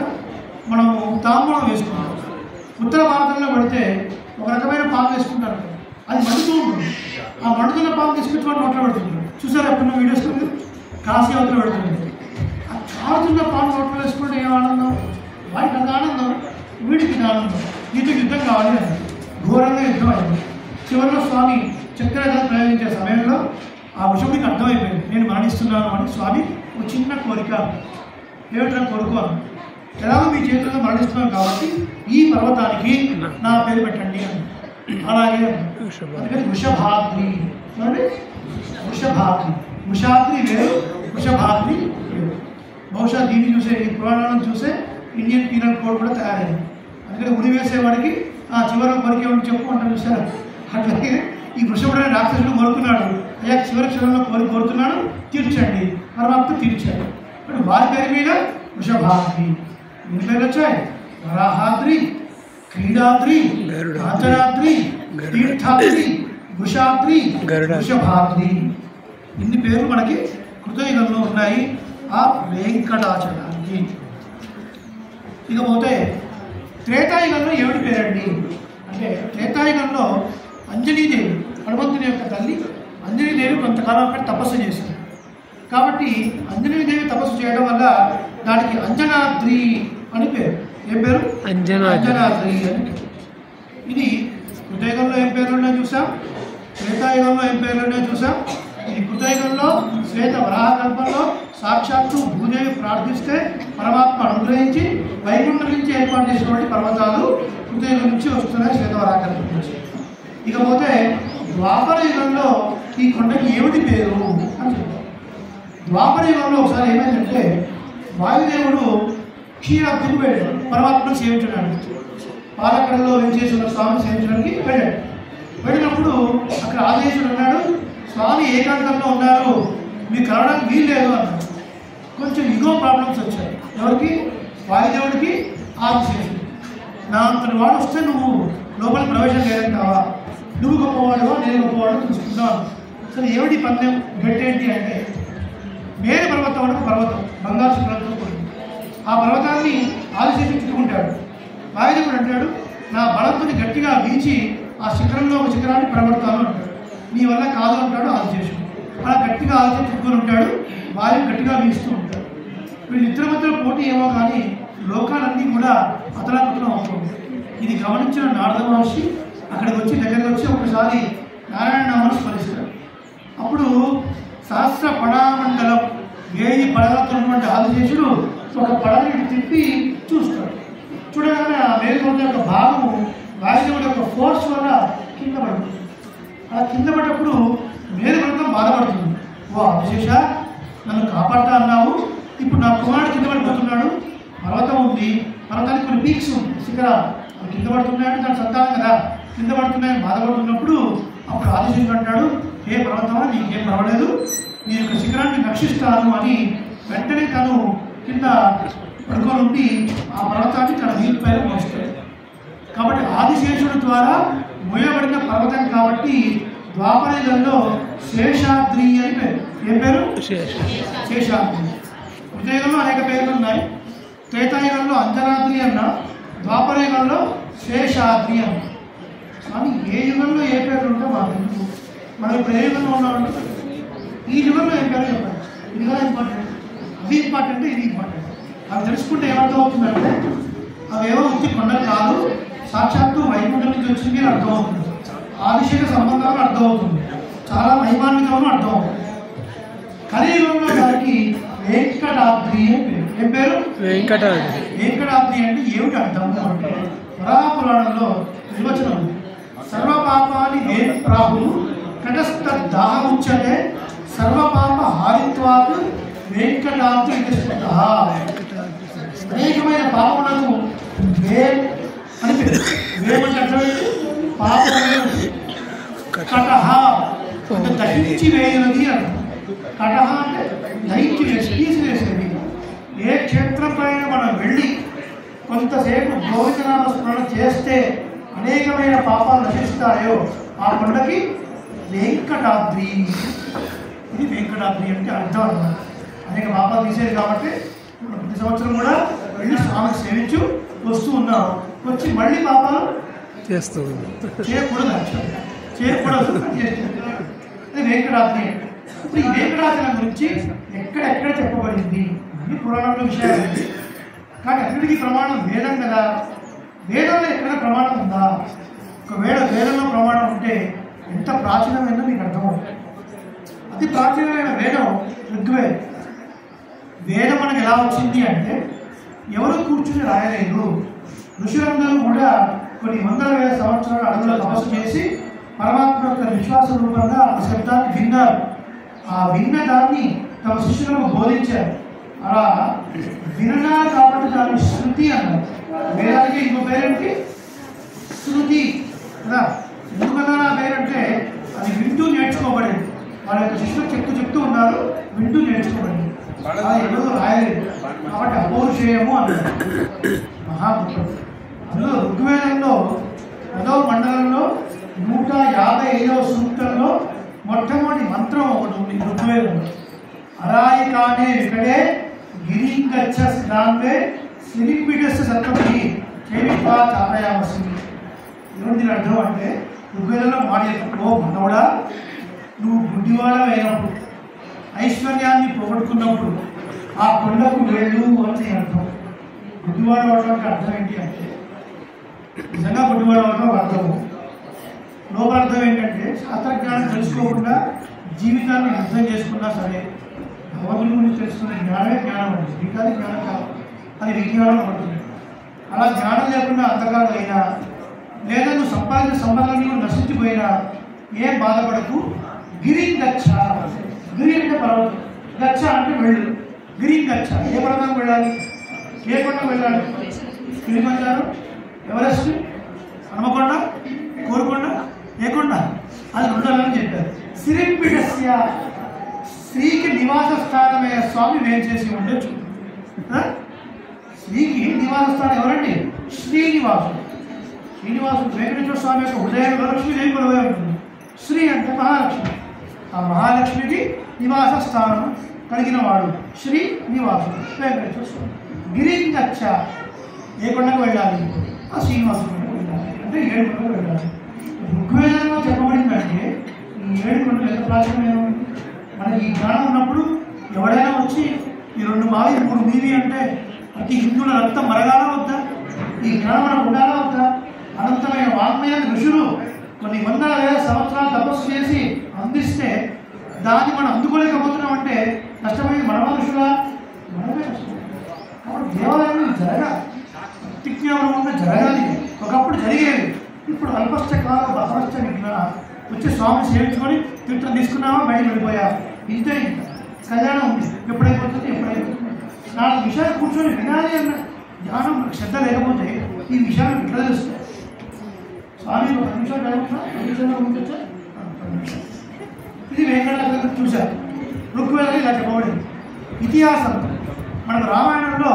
మనము తాంబూలం వేసుకుంటాం. ఉత్తర భారతంలో పడితే ఒక రకమైన పాలు వేసుకుంటారు. అది మండుతూ ఉంటుంది. ఆ మండుతున్న పాలు తీసుకొచ్చి నోట్లో పెడుతుంది. చూసారా ఎప్పుడున్న వీడియోస్లో? కాశీ అవతల పెడుతుంది. ఆ కారుతున్న పాలు నోట్లో వేసుకుంటే ఏం ఆనందం! వాడికి అది ఆనందం, వీడికి ఇది ఆనందం. నీతో యుద్ధం కావాలి అని ఘోరంగా యుద్ధం అయింది. చివరిలో స్వామి చక్రధార ప్రయోగించే సమయంలో ఆ విషయానికి అర్థమైపోయింది. నేను మరణిస్తున్నాను అని. స్వామి ఒక చిన్న కోరిక, ఏమిటో కోరుకోను, ఎలాగో మీ చేతుల్లో మరణిస్తున్నాను కాబట్టి ఈ పర్వతానికి నా పేరు పెట్టండి అని. అలాగే అందుకని వృషభాద్రి. వృషభాద్రి, వృషాద్రి వేరు, వృషభాద్రి వేరు. బహుశా దీన్ని చూసే, ఈ పురాణాలను చూసే ఇండియన్ పీనల్ కోడ్ కూడా తయారైంది. అందుకని ఉరి వేసేవాడికి ఆ చివరి కోరిక ఏమని చెప్పు అంటే చూసారు. అట్లాగే ఈ వృషభుడు అనే రాక్షసుడు కోరుకున్నాడు. అయ్యా చివరిలో కోరుతున్నాడు, తీర్చండి. పరమాత్మ తీర్చాడు. ఇప్పుడు వారి పేరు మీద వృషభాద్రి. ఎన్ని పేర్లు వచ్చాయి? వరాహాద్రి, క్రీడాద్రి, కాంచనాద్రి, తీర్థాద్రి, వృషాద్రి, వృషభాద్రి. ఇన్ని పేర్లు మనకి కృతయుగంలో ఉన్నాయి. ఆ వెంకటాచలానికి. ఇకపోతే త్రేతాయుగంలో ఏమిటి పేరండి అంటే, త్రేతాయుగంలో అంజనీదేవి, హనుమంతుని యొక్క తల్లి అంజనీదేవి కొంతకాలం అక్కడ తపస్సు చేసింది. కాబట్టి అంజనీదేవి తపస్సు చేయడం వల్ల దానికి అంజనాద్రి అని పేరు. ఏం పేరు? అంజనాద్రి అని. ఇది కృతయుగంలో ఏం పేర్లున్నాయో చూసాం, త్రేతాయుగంలో ఏం పేర్లున్నాయో చూసాం. ఇది కృతయుగంలో శ్వేత వరాహకల్పంలో సాక్షాత్తు భూదేవి ప్రార్థిస్తే పరమాత్మ అనుగ్రహించి వైకుంఠం నుంచి ఏర్పాటు చేసినటువంటి పర్వతాలు కృతయుగం నుంచి వస్తున్నాయి, శ్వేత వరాహకల్పం నుంచి. ఇకపోతే ద్వాపర యుగంలో ఈ కొండకి ఏమిటి పేరు అని చెప్తారు. ద్వాపర యుగంలో ఒకసారి ఏమైందంటే వాయుదేవుడు క్షీరాబ్దికి వెళ్ళాడు పరమాత్మను సేవించడానికి. పాలక్కడలో వెంచేసిన స్వామిని సేవించడానికి వెళ్ళాడు. వెళ్ళినప్పుడు అక్కడ ఆదేశుడు అన్నాడు, స్వామి ఏకాంతంలో ఉన్నారు, మీకు కలవడానికి వీలు లేదు అన్నాడు. కొంచెం ఇగో ప్రాబ్లమ్స్ వచ్చాయి. ఎవరికి? వాయుదేవుడికి, ఆదిశేషుడు. నా అంతటి వాడు వస్తే నువ్వు లోపల ప్రవేశం లేదంటావా? నువ్వు గొప్పవాడువా నేను గొప్పవాడు చూసుకుంటాను. సరే ఏమిటి పందెం పెట్టేంటి అంటే, మేరు పర్వతం అంటే పర్వతం బంగారు శిఖరంతో కూడింది. ఆ పర్వతాన్ని ఆదిశేషుడు చుట్టుకుంటాడు. వాయుదేవుడు అంటాడు, నా బలంతో గట్టిగా వీచి ఆ శిఖరంలో ఒక శిఖరాన్ని పడగొడతాను అంటాడు. నీ వల్ల కాదు అంటాడు ఆదిశేషుడు. అలా గట్టిగా ఆదిశేషుడు చుట్టుకొని ఉంటాడు, వాయువు గట్టిగా వీస్తూ ఉంటాడు. వీళ్ళిద్దరి మధ్యలో పోటీ ఏమో కానీ లోకాలన్నీ కూడా అతలాకుతలం అవుతుంది. ఇది గమనించిన నారద మహర్షి అక్కడికి వచ్చి దగ్గరికి వచ్చి ఒకసారి నారాయణ నామాన్ని స్మరిస్తాడు. అప్పుడు సహస్ర పడామండలం 1000 పడగలతో ఉన్నటువంటి ఆదిశేషుడు ఒక పడగని తిప్పి చూస్తాడు. చూడగానే ఆ మేలుకొండ యొక్క భాగము వాయుదేవుడి యొక్క ఫోర్స్ వల్ల కింద పడుతుంది. అలా కింద పడ్డప్పుడు మేలుకొండ బాధపడుతుంది. ఓ ఆదిశేష, నన్ను కాపాడుతా అన్నావు, ఇప్పుడు నా కుమారుడు కింద పడిపోతున్నాడు. పర్వతం ఉంది, పర్వతానికి కొన్ని పీక్స్ ఉంది, శిఖరాలు, అవి కింద పడుతున్నాయంటే దాని సంతానం కదా, కింద పడుతున్నాయని బాధపడుతున్నప్పుడు అప్పుడు ఆదిశేషుడు అంటాడు, ఏ పర్వతమా నీకేం పర్వాలేదు, నీ యొక్క శిఖరాన్ని రక్షిస్తాను అని వెంటనే తను కింద పడుకొని ఉండి ఆ పర్వతాన్ని తన నీటి పైన మోస్తాడు. కాబట్టి ఆదిశేషుడు ద్వారా మోయబడిన పర్వతం కాబట్టి ద్వాపరయుగంలో శేషాద్రి అని పేరు. ఏం పేరు? శేషాద్రి. కృతయుగంలో అనేక పేర్లు ఉన్నాయి. త్రేతాయుగంలో అంజనాద్రి అన్న, ద్వాపరయుగంలో శేషాద్రి అన్న. స్వామి ఏ యుగంలో ఏ పేరు ఉంటే మాకు ఎందుకు, మనం ఇప్పుడు ఏ యుగంలో ఉన్నామంటే ఈ యుగంలో ఏ పేరు చెప్పాలి. ఇది కూడా ఇంపార్టెంట్, అది ఇంపార్టెంట్, ఇది ఇంపార్టెంట్. అవి తెలుసుకుంటే ఏమర్థం అవుతుందంటే అవి ఏవో ఉత్తి కొండలు కాదు, సాక్షాత్తు వైకుంఠం నుంచి వచ్చింది అర్థమవుతుంది, ఆదిశేష సంబంధాలు అర్థమవుతుంది, చాలా మహిమాన్వితమని అర్థమవుతుంది. కలియుగంలో దానికి వెంకటాద్రి అని పేరు. ఏం పేరు? వెంకటాద్రి. వెంకటాద్రి అంటే ఏమిటి అర్థము అంటే వరాహపురాణంలో నిర్వచనం ఉంది. సర్వపాపాని వేత్ప్రాహు కటస్థదాహ ఉచ్యతే సర్వపాప హారిత్వాత్ వెంకటాద్రి ఇతిస్మృతః. అనేకమైన పాపములకు వేం అని పేరు. వేం అంటే అర్థమైంది పాపములను కటహ అంటే దహించి వేయనది అర్థం. కటహ అంటే దహించి వేసి తీసివేసేది. ఏ క్షేత్రం పైన మనం వెళ్ళి కొంతసేపు గోవిందనామ స్మరణ చేస్తే అనేకమైన పాపాలు నశిస్తాయో ఆ కొండకి వెంకటాద్రి. ఇది వెంకటాద్రి అంటే అర్థం అన్నమాట. అనేక పాపాలు తీసేది కాబట్టి ప్రతి సంవత్సరం కూడా వెళ్ళి స్వామికి సేవించు వస్తూ ఉన్నాం. వచ్చి మళ్ళీ పాపాలు చేస్తూ చేయకూడదు, చేయకూడదు. అది వెంకటాద్రి. ఇప్పుడు ఈ వెంకటాచలం గురించి ఎక్కడెక్కడ చెప్పబడింది అని పురాణంలో విషయాలు. కానీ అక్కడికి ప్రమాణం వేదం కదా, వేదంలో ఎక్కడ ప్రమాణం ఉందా? ఒకవేళ వేదంలో ప్రమాణం ఉంటే ఎంత ప్రాచీనమైందో మీకు అర్థమవుతుంది. అతి ప్రాచీనమైన వేదం ఋగ్వేదం. వేదం మనకు ఎలా వచ్చింది అంటే ఎవరు కూర్చుని రాయలేదు. ఋషులందరూ కూడా కొన్ని వందల వేల సంవత్సరాల అడుగుల తపస్సు చేసి పరమాత్మ యొక్క విశ్వాస రూపంగా ఆ శబ్దాన్ని విన్నారు. ఆ విన్న దాన్ని తమ శిష్యులకు బోధించారు. అలా విన్నారు కాబట్టి దాన్ని శృతి అన్నారు. వేదానికి ఇంకో పేరేంటి? శృతి కదా. ఎందుకన్నా నా పేరంటే అది వింటూ నేర్చుకోబడింది. వాళ్ళ యొక్క శిష్యులు చెప్తూ ఉన్నారు, వింటూ నేర్చుకోబడింది. అది ఎవరు రాయలేదు కాబట్టి అపౌరుషేయము అన్నారు. మహాపురుషుడు. అందులో ఋగ్వేదంలో 10వ మండలంలో 155వ సూక్తంలో మొట్టమొదటి మంత్రం ఒకటి ఉంది ఋగ్వేదంలో. అరాయికానే వికటే గిరింగచ్చ స్నాన్వే సిలింబిడస్ సత్వీ కేవిపా చాపయామసి. ఏమిటి దీని అర్థం అంటే ఋగ్వేదంలో మాట ఓ మనవడా, నువ్వు గుడ్డివాడ అయినప్పుడు ఐశ్వర్యాన్ని పోగొట్టుకున్నప్పుడు ఆ కొండకు వెళ్ళు అని అర్థం. గుడ్డివాడ అవడానికి అర్థం ఏంటి అంటే నిజంగా గుడ్డివాడ అవడం అర్థము. లోపల అర్థం ఏంటంటే శాస్త్రజ్ఞానం తెలుసుకోకుండా జీవితాన్ని అర్థం చేసుకున్నా సరే భగవంతుడి గురించి తెలుసుకునే జ్ఞానమే జ్ఞానం అండి. మిగతాది జ్ఞానం కాదు, అది విజ్ఞానం అవుతుంది. అలా జ్ఞానం లేకుండా అంతకాలం అయినా లేదా నువ్వు సంపాదించిన సంబంధాన్ని కూడా నశించిపోయినా ఏం బాధపడకు. గిరి గచ్చ. గిరి అంటే పర్వతం, గచ్చ అంటే వెళ్ళు. గిరి గచ్చ. ఏ పర్వతం వెళ్ళాలి? ఏ కొండ వెళ్ళాలి? కిలిమంజారో, ఎవరెస్ట్, హనుమకొండ, కోరుకొండ, ఏ కొండ? అది ఉండాలని చెప్పారు. సిరింపిడస్య స్త్రీకి నివాస స్థానమైన స్వామి వేం చేసి ఉండొచ్చు. స్త్రీకి నివాస స్థానం ఎవరండి? శ్రీనివాసుడు. శ్రీనివాసుడు వెంకటేశ్వర స్వామి యొక్క హృదయంలో లక్ష్మీదేవి కొలువై ఉంటుంది. శ్రీ అంటే మహాలక్ష్మి. ఆ మహాలక్ష్మికి నివాస స్థానం కలిగిన వాడు శ్రీనివాసుడు వెంకటేశ్వర స్వామి. గిరిగచ్చ. ఏ కొండకు వెళ్ళాలి? ఆ శ్రీనివాసుడు వెళ్ళాలి. అంటే 7 కొండకు వెళ్ళాలి. ఋగ్వేదంలో చెప్పబడిందంటే ఈ 7 కొండలు ఎంత ప్రాచీనమైన మనకి ఈ జ్ఞానం ఉన్నప్పుడు ఎవడైనా వచ్చి ఈ 2 మావి 3 మీవి అంటే ప్రతి హిందువుల రక్తం మరగాల వద్దా? ఈ జ్ఞానం మనకు ఉండాలా వద్దా? అనంతమైన వాగ్మయాన్ని ఋషులు కొన్ని వందల వేల సంవత్సరాలు తపస్సు చేసి అందిస్తే దాన్ని మనం అందుకోలేకపోతున్నాం అంటే నష్టమైంది మనమా ఋషులా? మనమే నష్టం. కాబట్టి దేవాలయం జరగాలి, ప్రతిజ్ఞాపూర్వకంగా జరగాలి. ఒకప్పుడు జరిగేది, ఇప్పుడు అల్పస్థ కాల బహ్రస్థ విఘ్న. వచ్చి స్వామిని సేవించుకొని తీర్థం తీసుకున్నామా, బయటకు వెళ్ళిపోయా, ఇంతే. ఇంత కళ్యాణం ఉంది, ఎప్పుడైపోతుంది ఎప్పుడైపోతుంది. 4 విషయాలు కూర్చొని వినాలి అన్న జ్ఞానం శ్రద్ధ లేకపోతే ఈ విషయాలు ఎట్లా తెలుస్తాయి? స్వామి 10 నిమిషాలు చదువుతున్నా, 10 నిమిషాలు ఉంచొచ్చా? 10 నిమిషాలు. ఇది వెంకటాచలం చూశారు. ఋగ్వేదం ఇలా చెప్పబడింది. ఇతిహాసం మనకు రామాయణంలో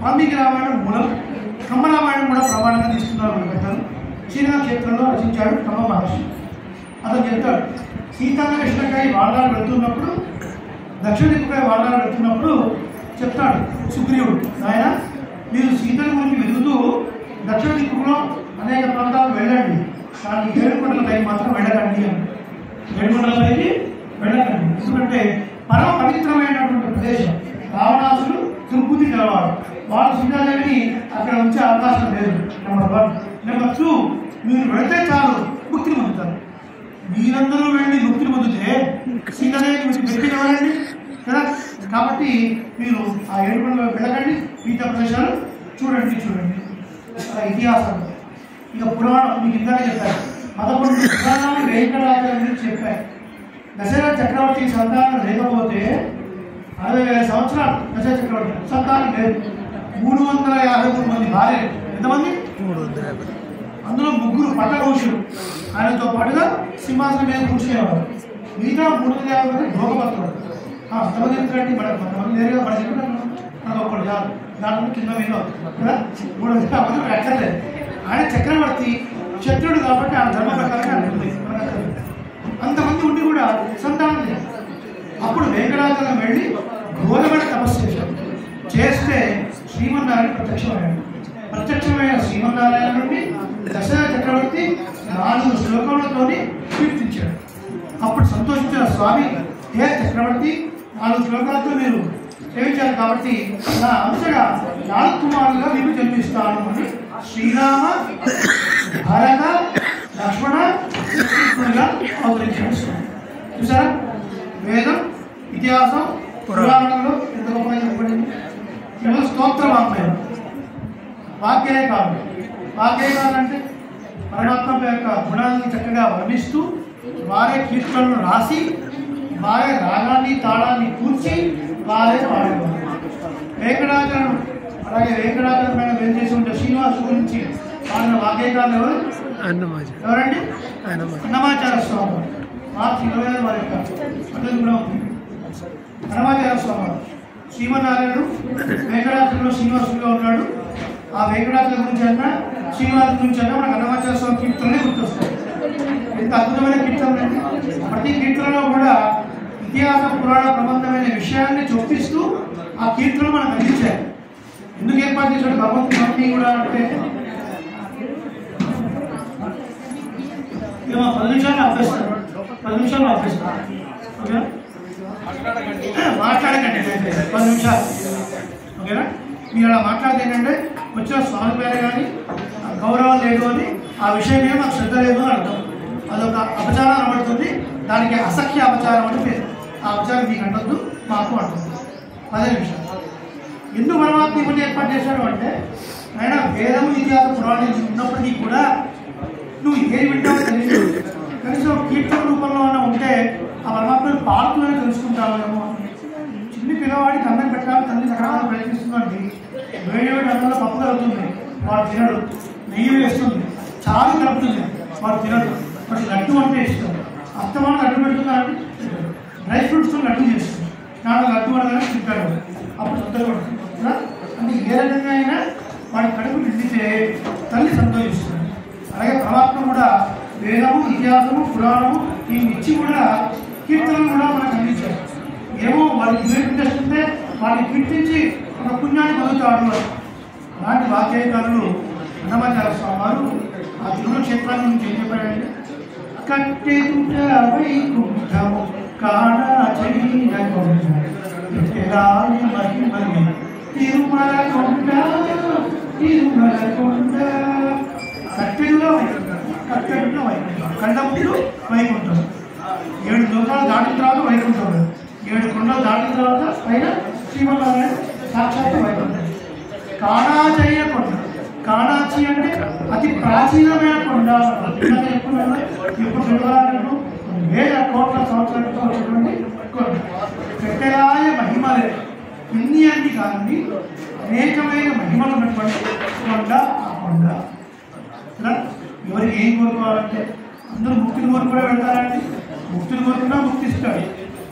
వాల్మీకి రామాయణం మూలం, కమ్మ రామాయణం కూడా ప్రమాణంగా తీసుకున్నారు పెద్దలు. క్షేత్రంలో రచించాడు కమ్మ మహర్షి. అతను చెప్తాడు, సీతాన్న కృష్ణకాయ వాడాలు వెళ్తున్నప్పుడు, దక్షిణ దిక్కుకాయ వాడాలు వెళ్తున్నప్పుడు చెప్తాడు సుగ్రీవుడు, ఆయన మీరు సీతల గురించి వెతుకుతూ దక్షిణ దిక్కులో అనేక ప్రాంతాలు వెళ్ళండి, కానీ ఏడుకొండలపైకి మాత్రం వెళ్ళకండి అని. ఏడుకొండలపైకి వెళ్ళకండి, ఎందుకంటే పరమ పవిత్రమైనటువంటి ప్రదేశం. రావణాసుడు దుర్బుద్ధి గలవాడు, వాడు సీతాదేవిని అక్కడ ఉంచే అవకాశం లేదు. నెంబర్ 1. నెంబర్ 2, మీరు వెళితే చాలు ముక్తిని పొందుతారు. మీరందరూ వెళ్ళి ముక్తిని పొందితే సీతాదేవిని మీకు వెతికినవారండి కదా. కాబట్టి మీరు ఆ ఏడుకొండలో వెళ్ళకండి, మిగతా ప్రదేశాలు చూడండి. ఇతిహాసం ఇక పురాణం మీకు ఇందాక చెప్పారు. 11 పురాణాలు వెంకటాచలం గురించి చెప్పారు. దశరథ చక్రవర్తి సంతానం లేకపోతే 60,000 సంవత్సరాలు దశరథ చక్రవర్తి సంతానం లేదు. 353 మంది భార్యలు. ఎంతమంది? 350. అందులో 3 పట్ల ఋషులు, ఆయనతో పాటుగా సింహాసనం మీద కూర్చునేవారు. మిగతా 350 మంది భోగపత్రులు. అంతమంది ఎందుకంటే కొంతమంది నేరుగా మన మనకు ఒకటి చాలు, దాంట్లో కింద మీద కదా 350 ఎక్కర్లేదు. ఆయన చక్రవర్తి శత్రుడు కాబట్టి ఆయన ధర్మ ప్రకారంగా అంతమంది ఉండి కూడా సంతానం లేదు. అప్పుడు వెంకటాచలం వెళ్ళి ఘోరమైన తపస్సు చేస్తే శ్రీమన్నారాయణ ప్రత్యక్షమైన శ్రీమన్నారాయణ నుండి దశరథ చక్రవర్తి 4 శ్లోకములతో కీర్తించాడు. అప్పుడు సంతోషించిన స్వామి, హే చక్రవర్తి, 4 శ్లోకాలతో మీరు సేవించారు కాబట్టి నా అంశగా 4 కుమారులుగా మీకు జన్మిస్తాను అని శ్రీరామ, భరత, లక్ష్మణ అవతరించాడు. చూసారా, వేదం, ఇతిహాసం, పురాణంలో ఎంత గొప్పగా చెప్పబడింది. కేవలం స్తోత్ర వాక్యం, వాక్యమే కాదు. అంటే పరమాత్మ యొక్క గుణాలను చక్కగా వర్ణిస్తూ వారే కీర్తనలు రాసి వారే రాగాన్ని తాళాన్ని కూర్చి వారే పాడేవారు. వెంకటాచలం, అలాగే వెంకటాచలం పైన వేరు చేసి ఉంటే శ్రీనివాసు గురించి పాడిన వాక్యకారులు ఎవరు? ఎవరండి? అన్నమాచార్య స్వామి. మార్చి 25 వారి యొక్క పద్ధతి కూడా ఉంది. అన్నమాచార్య స్వామి శ్రీమన్నారాయణుడు వెంకటాచలంలో శ్రీనివాసుడిగా ఉన్నాడు. ఆ వెంకటాచలం గురించి అన్నా శ్రీనివాసు గురించి అన్నా మనకు అన్నమాచార్య స్వామి కీర్తనలే గుర్తొస్తాయి. ఎంత అద్భుతమైన కీర్తనలు అండి. ప్రతి కీర్తనలో కూడా ఇతిహాస పురాణ ప్రబంధమైన విషయాన్ని చొప్పిస్తూ ఆ కీర్తనలు మనకు అందించారు. ఎందుకు ఏర్పాటు చేశాడు భగవంతుడు అన్నీ కూడా అంటే 10 నిమిషాలు ఆపేస్తాడు. 10 నిమిషాలు ఆపేస్తాడు. ఓకేనా, మాట్లాడకండి 10 నిమిషాలు. ఓకేనా, మీరు అలా మాట్లాడితే ఏంటంటే వచ్చిన స్వామి పేరు కానీ గౌరవం లేదు అని, ఆ విషయం మీద మాకు శ్రద్ధ లేదు అని అర్థం. అదొక అపచారం అనబడుతుంది. దానికి అసఖ్య అపచారం అని పేరు. ఆ అపచారం మీకు అంటొద్దు, మాకు అంటుంది. 10 నిమిషాలు. ఎందుకు పరమాత్మ ఇవన్నీ ఏర్పాటు చేశాడు అంటే, ఆయన వేదము, ఇతిహాస పురాణం ఉన్నప్పటికీ కూడా నువ్వు ఏది వింటావో తెలియదు, కనీసం కీర్తన రూపంలో అన్న ఉంటే ఆ పరమాత్మను పాడుతూనే తెలుసుకుంటావేమో. చిన్న పిల్లవాడికి అన్నం పెట్టాలి తల్లి రకరకాల ప్రయత్నిస్తుందండి. వేడి అన్నంలో పప్పు కలుపుతుంది, వాడు తినడు. నెయ్యి వేస్తుంది, చాలు కలుపుతుంది, వాడు తినడు. వాడు లడ్డు అంటే ఇష్టం. అత్తమాన లడ్డు పెడుతున్నారంటే డ్రై ఫ్రూట్స్తో లడ్డు చేస్తుంది. నాన్న లడ్డు అనగానే తింటాడు, అప్పుడు సంతోషపడుతుంది. అంటే ఏ రకంగా అయినా వాడి కడుపు నిండితే తల్లి సంతోషిస్తుంది. అలాగే పరమాత్మ కూడా వేదము, ఇతిహాసము, పురాణము ఇవి ఇచ్చి కూడా కీర్తనలు కూడా మనకు అందించారు. ఏమో వాడికి ఇంట్రెస్ట్ ఉంటే వాడిని కీర్తించి ఒక పుణ్యాన్ని పొందుతాడు. అలాంటి వాక్యకారులు అన్నమాచార్య స్వామి వారు ఆ తిరుమల క్షేత్రాన్ని నుంచి ఏం చెప్పాడంటే, కట్టెదుట వైకుంఠము కాడా తిరుమల కొండ కట్టెడులో కట్టెడులో వైకుంఠం, కండములు వైకుంఠం. 7 లోకాలు దాటిన తర్వాత వైకుంఠం, 7 కొండలు దాటిన తర్వాత పైన శ్రీమన్నారాయణ సాక్షాత్ వైకుంఠం. కాణాచయ్య కొండ, కాణాచి అంటే అతి ప్రాచీనమైన కొండ. ఇప్పుడు పిల్లవాళ్ళు 1000 కోట్ల సంవత్సరాలతో వచ్చినటువంటి కొండ. కట్టెరాయ మహిమలే, అన్ని కానీ అనేకమైన మహిమలు ఉన్నటువంటి కొండ ఆ కొండ. ఎవరికి ఏం కోరుకోవాలంటే అందరూ ముక్తిని కోరుకునే వెళ్తారండి. ముక్తిని కోరుకున్నా ముక్తి ఇస్తాడు,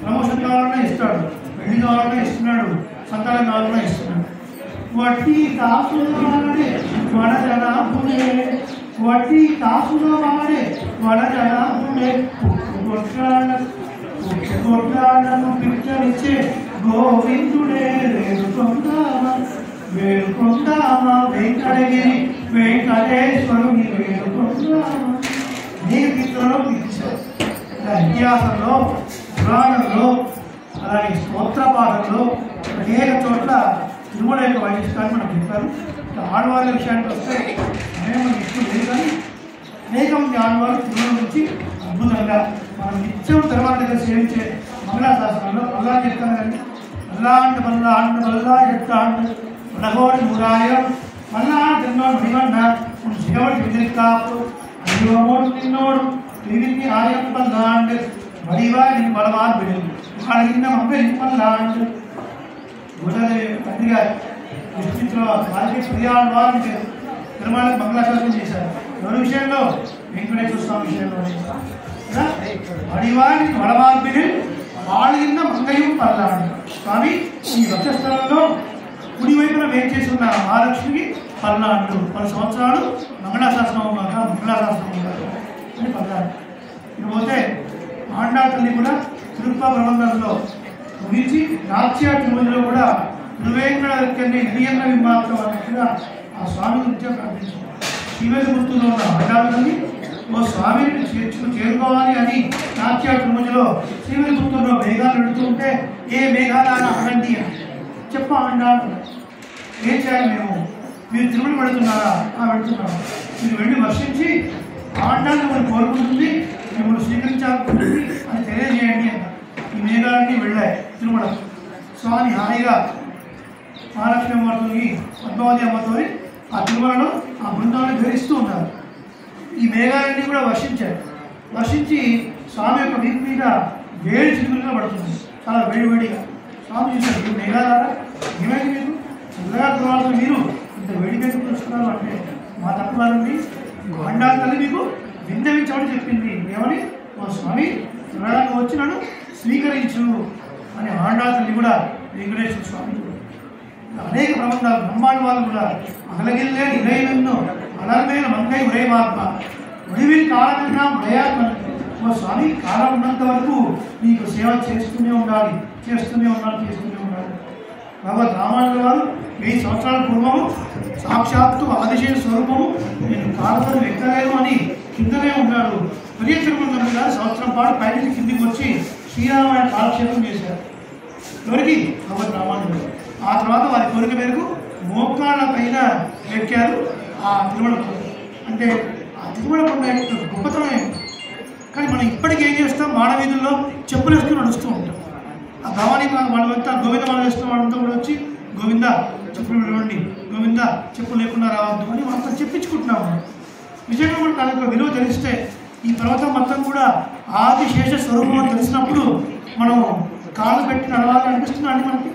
ప్రమోషన్ కావాలన్నా ఇస్తాడు, పెళ్లి కావాలన్నా ఇస్తున్నాడు, సంతానం కావాలన్నా ఇస్తున్నాడు. వడ్డీ కాసులో వాడే వడజనాభుడే, వడ్డీ కాసులో వాడే వడజనాభుడే, కొట్లాడను పిచ్చనిచ్చే గోవిందుడే వేడుకొందామా వేడుకొందామా వెంకటగిరి వెంకటేశ్వరుని వేడుకొందామా. అనేక కీర్తనలో కీర్తించారు. ఇతిహాసంలో పురాణంలో అలాగే స్తోత్ర పాఠంలో అనేక చోట్ల తిరుమల యొక్క వైశిష్టాన్ని మనం చెప్పారు. ఆడవాళ్ళ విషయానికి వస్తే సమయం మనకి ఎక్కువ లేదు, కానీ అనేక మంది ఆడవాళ్ళు తిరుమల నుంచి అద్భుతంగా మనం నిత్యం తిరుమల దగ్గర సేవించే మంగళాశాసనంలో అల్లా చెప్తాను కానీ అల్లాంటి మల్లా ఆండ మల్లా చెప్తాండు వడగోడి నూరాయం మల్లా తిన్నోడు నివన్న శివడి విదిరికాపు అయ్యోమోడు నిన్నోడు తిరిగి ఆయం పల్లాండు వడివా నిన్ను బలవాన్ బిడు వాళ్ళ మమ్మీ పల్లాండు గోదాదేవి తండ్రి గారు విస్తృతిలో వాళ్ళకి ప్రియాడు వారు తిరుమల మంగళాశాసనం చేశారు. ఎవరి విషయంలో? వెంకటేశ్వర స్వామి విషయంలో. వడివా నిన్ను బలవాన్ బిడు వాళ్ళ మంగయ్యం పల్లాండు. స్వామి ఈ వక్షస్థలంలో కుడివైపున వేయించేసి ఉన్న మహాలక్ష్మికి 10 సంవత్సరాలు మంగళాశాసనం మంగళాశాసనం అని పల్లాడు. ఇకపోతే ఆండా తల్లి కూడా తిరుప ప్రబంధంలో ముగించి నాట్య తిరుమలలో కూడా నువ్వేంకని నియంత్రణ విమాత్రం అన్నట్టుగా ఆ స్వామి గురించి ప్రార్థించారు. శివేది గుర్తులో ఉన్న ఆండా తల్లి ఓ స్వామిని చేరుకోవాలి అని నాట్య తిరుమలలో శివేది గుర్తుల్లో మేఘాలు పెడుతూ ఉంటే ఏ మేఘాలను అనండి అని చెప్ప ఆండా. ఏం చేయాలి మేము? మీరు తిరుమల పెడుతున్నారా? పెడుతున్నారా? మీరు వెళ్ళి వర్షించి ఆండాన్ని మిమ్మల్ని కోరుకుంటుంది, మిమ్మల్ని స్వీకరించాలనుకుంటుంది అని తెలియజేయండి అన్న. ఈ మేఘాలన్నీ వెళ్ళాయి తిరుమల. స్వామి హాయిగా మహాలక్ష్మి అమ్మతోని పద్మావతి అమ్మతోని ఆ తిరుమలలో ఆ బృందాన్ని ధరిస్తూ ఉన్నారు. ఈ మేఘాలన్నీ కూడా వర్షించారు. వర్షించి స్వామి యొక్క వీపు మీద వేడి చిరుకులుగా పడుతుంది, చాలా వేడివేడిగా. స్వామి చూశారు, మీరు మేఘాలారా ఏమైంది మీకు చల్లగా తర్వాత మీరు ఇంత వేడి మీద చూస్తున్నారు అంటే మా తప్పులారండి ఆండా తల్లి మీకు విన్నవించమని చెప్పింది. ఏమని? మా స్వామి త్వరగా వచ్చి నన్ను స్వీకరించు అని ఆండా తల్లి కూడా వెంకటేశ్వర స్వామి అనేక ప్రబంధాలు బ్రహ్మాండ వాళ్ళు కూడా అగలగిల్లే ఇరైవెన్నో అలర్మేల మంగై ఉరైవాత్మ ఒడివిల్ కాలకన్నా ఉదయాత్మ. మా స్వామి కాలం ఉన్నంత వరకు నీకు సేవ చేస్తూనే ఉండాలి. భగవద్ రామానుజుల వారు 1000 సంవత్సరాల పూర్వము సాక్షాత్తు ఆదిశేష స్వరూపము నేను కాలతను ఎక్కలేను అని కిందనే ఉన్నాడు. ప్రియ తిరుమల గారు సంవత్సరం పాటు పైనుంచి కిందికి వచ్చి శ్రీరామాయణ కాలక్షేపం చేశారు. ఎవరికి? భగవద్ రామానుజులు. ఆ తర్వాత వారి కోరిక మేరకు మోకాళ్ళ పైన ఎక్కారు ఆ తిరుమల కొండ. అంటే ఆ తిరుమల కొండ యొక్క గొప్పతనం ఏంటి? కానీ మనం ఇప్పటికీ ఏం చేస్తాం? మానవీధుల్లో చెప్పులు వేసుకుని నడుస్తూ ఉంటాం. ఆ భవానీ వాళ్ళంతా గోవింద వాళ్ళు వేస్తున్న వాళ్ళంతా కూడా వచ్చి గోవింద చెప్పులు విడవండి, గోవింద చెప్పులు లేకుండా రావద్దు అని వాళ్ళతో చెప్పించుకుంటున్నాము. నిజంగా కూడా దాని యొక్క విలువ తెలిస్తే ఈ పర్వతం మొత్తం కూడా ఆదిశేష స్వరూపం తెలిసినప్పుడు మనం కాలు పెట్టి నడవాలి అనిపిస్తుంది అండి. మనకి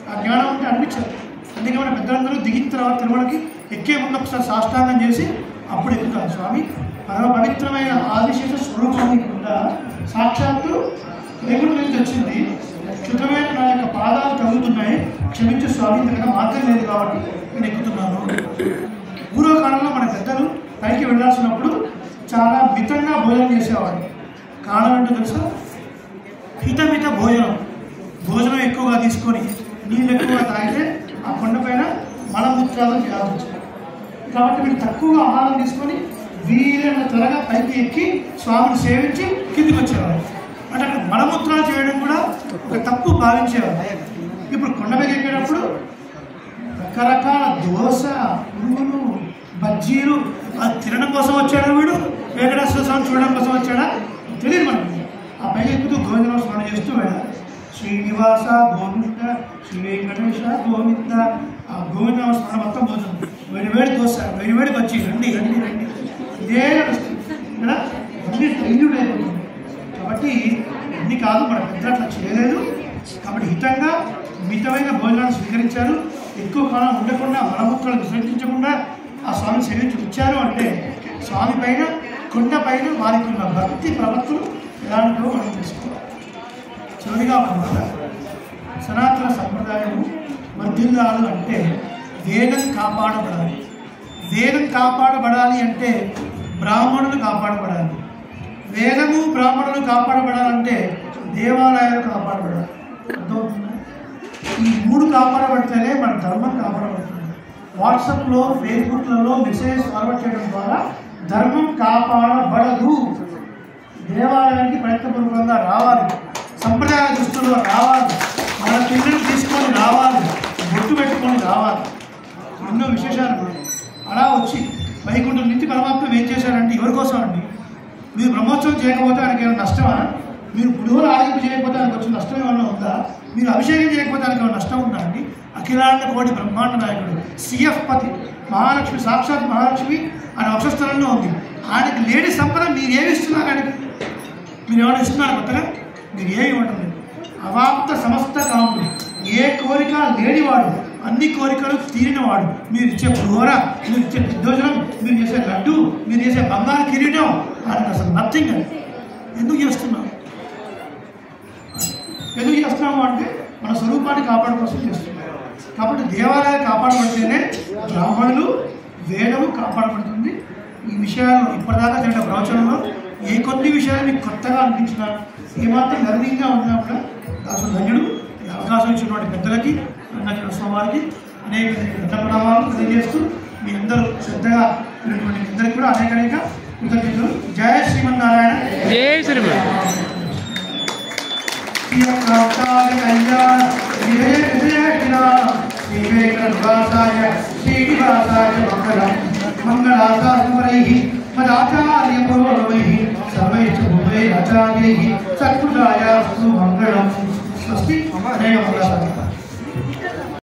ఆ జ్ఞానం అంటే అనిపించదు. అందుకే మన పెద్దలందరూ దిగిన తర్వాత తిరుమలకి ఎక్కే ముందు ఒకసారి సాష్టాంగం చేసి అప్పుడు ఎక్కుతారు. స్వామి పరమ పవిత్రమైన ఆదిశేష స్వరూపాన్ని కూడా సాక్షాత్తు దేవుడి నుంచి వచ్చింది. శుద్ధమైన నా యొక్క పాదాలు తగులుతున్నాయి, క్షమించే స్వామి, ఇంతకన్నా మార్గం లేదు కాబట్టి నేను ఎక్కుతున్నాను. పూర్వకాలంలో మన పెద్దలు పైకి వెళ్ళాల్సినప్పుడు చాలా మితంగా భోజనం చేసేవాడు. కారణం ఏంటో తెలుసా? హితమిత భోజనం ఎక్కువగా తీసుకొని నీళ్ళు ఎక్కువగా తాగితే ఆ కొండపైన మలమూత్రాలను చేయాల్సి. కాబట్టి మీరు తక్కువగా ఆహారం తీసుకొని వీలైన త్వరగా పైకి ఎక్కి స్వామిని సేవించి కిందికి వచ్చేవారు. అంటే అక్కడ మలమూత్రాలు చేయడం కూడా ఒక తప్పు భావించేవారు. ఇప్పుడు కొండపైకి ఎక్కేటప్పుడు రకరకాల దోశ, పురుగులు, బజ్జీలు అది తినడం కోసం వచ్చాడా వీడు, వెంకటేశ్వర స్వామి చూడడం కోసం వచ్చాడా తెలియదు మనకి. ఆ పైకి ఎక్కుతూ గోవింద స్మరణ చేస్తూ వెళ్ళాలి. శ్రీనివాస గోవింద, శ్రీ వెంకటేశ గోవింద. ఆ గోవింద స్మరణ మొత్తం భోజనం, వేడివేడి దోశ, వేడివేడి బజ్జీ, రండి రండి రండి, ఇదే నడుస్తుంది ఇక్కడ. అన్ని ట్రైన్డ్ అయిపోతుంది. కాబట్టి అన్ని కాదు, మన పెద్దలు అట్లా చేయలేదు. కాబట్టి హితంగా మితమైన భోజనాలు స్వీకరించారు. ఎక్కువ కాలం ఉండకుండా మలమూత్రాలు విసర్జించకుండా ఆ స్వామిని సేవించి వచ్చారు. అంటే స్వామి పైన, కొండ పైన వారికి ఉన్న భక్తి ప్రవృత్తులు ఎలాంటివో మనం తెలుసుకోవాలి. చివరిగా ఒక మాట, సనాతన సంప్రదాయము వర్ధిల్లాలు అంటే వేదం కాపాడబడాలి. వేదం కాపాడబడాలి అంటే బ్రాహ్మణులు కాపాడబడాలి. వేదము బ్రాహ్మణులు కాపాడబడాలంటే దేవాలయాలు కాపాడబడాలి. అర్థమవుతుందా? ఈ 3 కాపాడబడితేనే మన ధర్మం కాపాడబడుతుంది. వాట్సాప్లో ఫేస్బుక్లలో మెసేజ్ ఫార్వర్డ్ చేయడం ద్వారా ధర్మం కాపాడబడదు. దేవాలయానికి ప్రయత్నపూర్వకంగా రావాలి, సంప్రదాయ దుస్తుల్లో రావాలి, మన పిల్లలు తీసుకొని రావాలి, బొట్టు పెట్టుకొని రావాలి. ఎన్నో విశేషాలు ఉన్నాయి. అలా వచ్చి వైకుంఠం నుంచి పరమాత్మ ఏం చేశారంటే ఎవరి కోసం అండి? మీరు బ్రహ్మోత్సవం చేయకపోతే ఆయనకి ఏమైనా నష్టమా? మీరు పులిహోర ఆదింపు చేయకపోతే ఆయనకు వచ్చిన నష్టం ఏమైనా ఉందా? మీరు అభిషేకం చేయకపోతే ఆయనకి ఏమైనా నష్టం ఉందా అండి? అఖిలాండ కోటి బ్రహ్మాండ నాయకుడు సిఎఫ్ పతి మహాలక్ష్మి, సాక్షాత్ మహాలక్ష్మి ఆయన వక్షస్థలంలో ఉంది. ఆయనకి లేని సంపద మీరు ఏమి ఇస్తున్నారు? ఆయనకి మీరు ఏమైనా ఇస్తున్నారు కొత్తగా? మీరు ఏమి ఇవ్వటం లేదు. అవాప్త సమస్త కాముడు, ఏ కోరిక లేనివాడు, అన్ని కోరికలు తీరినవాడు. మీరు ఇచ్చే పులిహోర, మీరు ఇచ్చే దద్దోజనం, మీరు చేసే లడ్డు, మీరు చేసే బంగారు కిరీటం ఆయనకు అసలు నథింగ్. అని ఎందుకు చేస్తున్నాం? ఎందుకు చేస్తున్నాము అంటే మన స్వరూపాన్ని కాపాడు కోసం చేస్తున్నాం. కాబట్టి దేవాలయాలు కాపాడబడితేనే బ్రాహ్మణులు, వేదము కాపాడబడుతుంది. ఈ విషయాలు ఇప్పటిదాకా జరిగిన ప్రవచనంలో ఏ కొన్ని విషయాలు మీకు కొత్తగా అనిపించినా, ఏమాత్రం గర్వంగా ఉన్నా కూడా అసలు ధన్యుడు. ఈ అవకాశం ఇచ్చినటువంటి పెద్దలకి, రంగనాథ స్వామివారికి అనేక ధన్యవాదాలు తెలియజేస్తూ మీ అందరూ శ్రద్ధగా ఉన్నటువంటి అందరికీ కూడా అనేక కృతజ్ఞతలు. జయ శ్రీమన్నారాయణ. జై శ్రీమన్నారాయణ. మంగళాచార్యైః మదాచార్యపూర్వైః సర్వైః భూతైః ఆచార్యైః సత్కృతాయాస్తు మంగళం. స్వస్తి.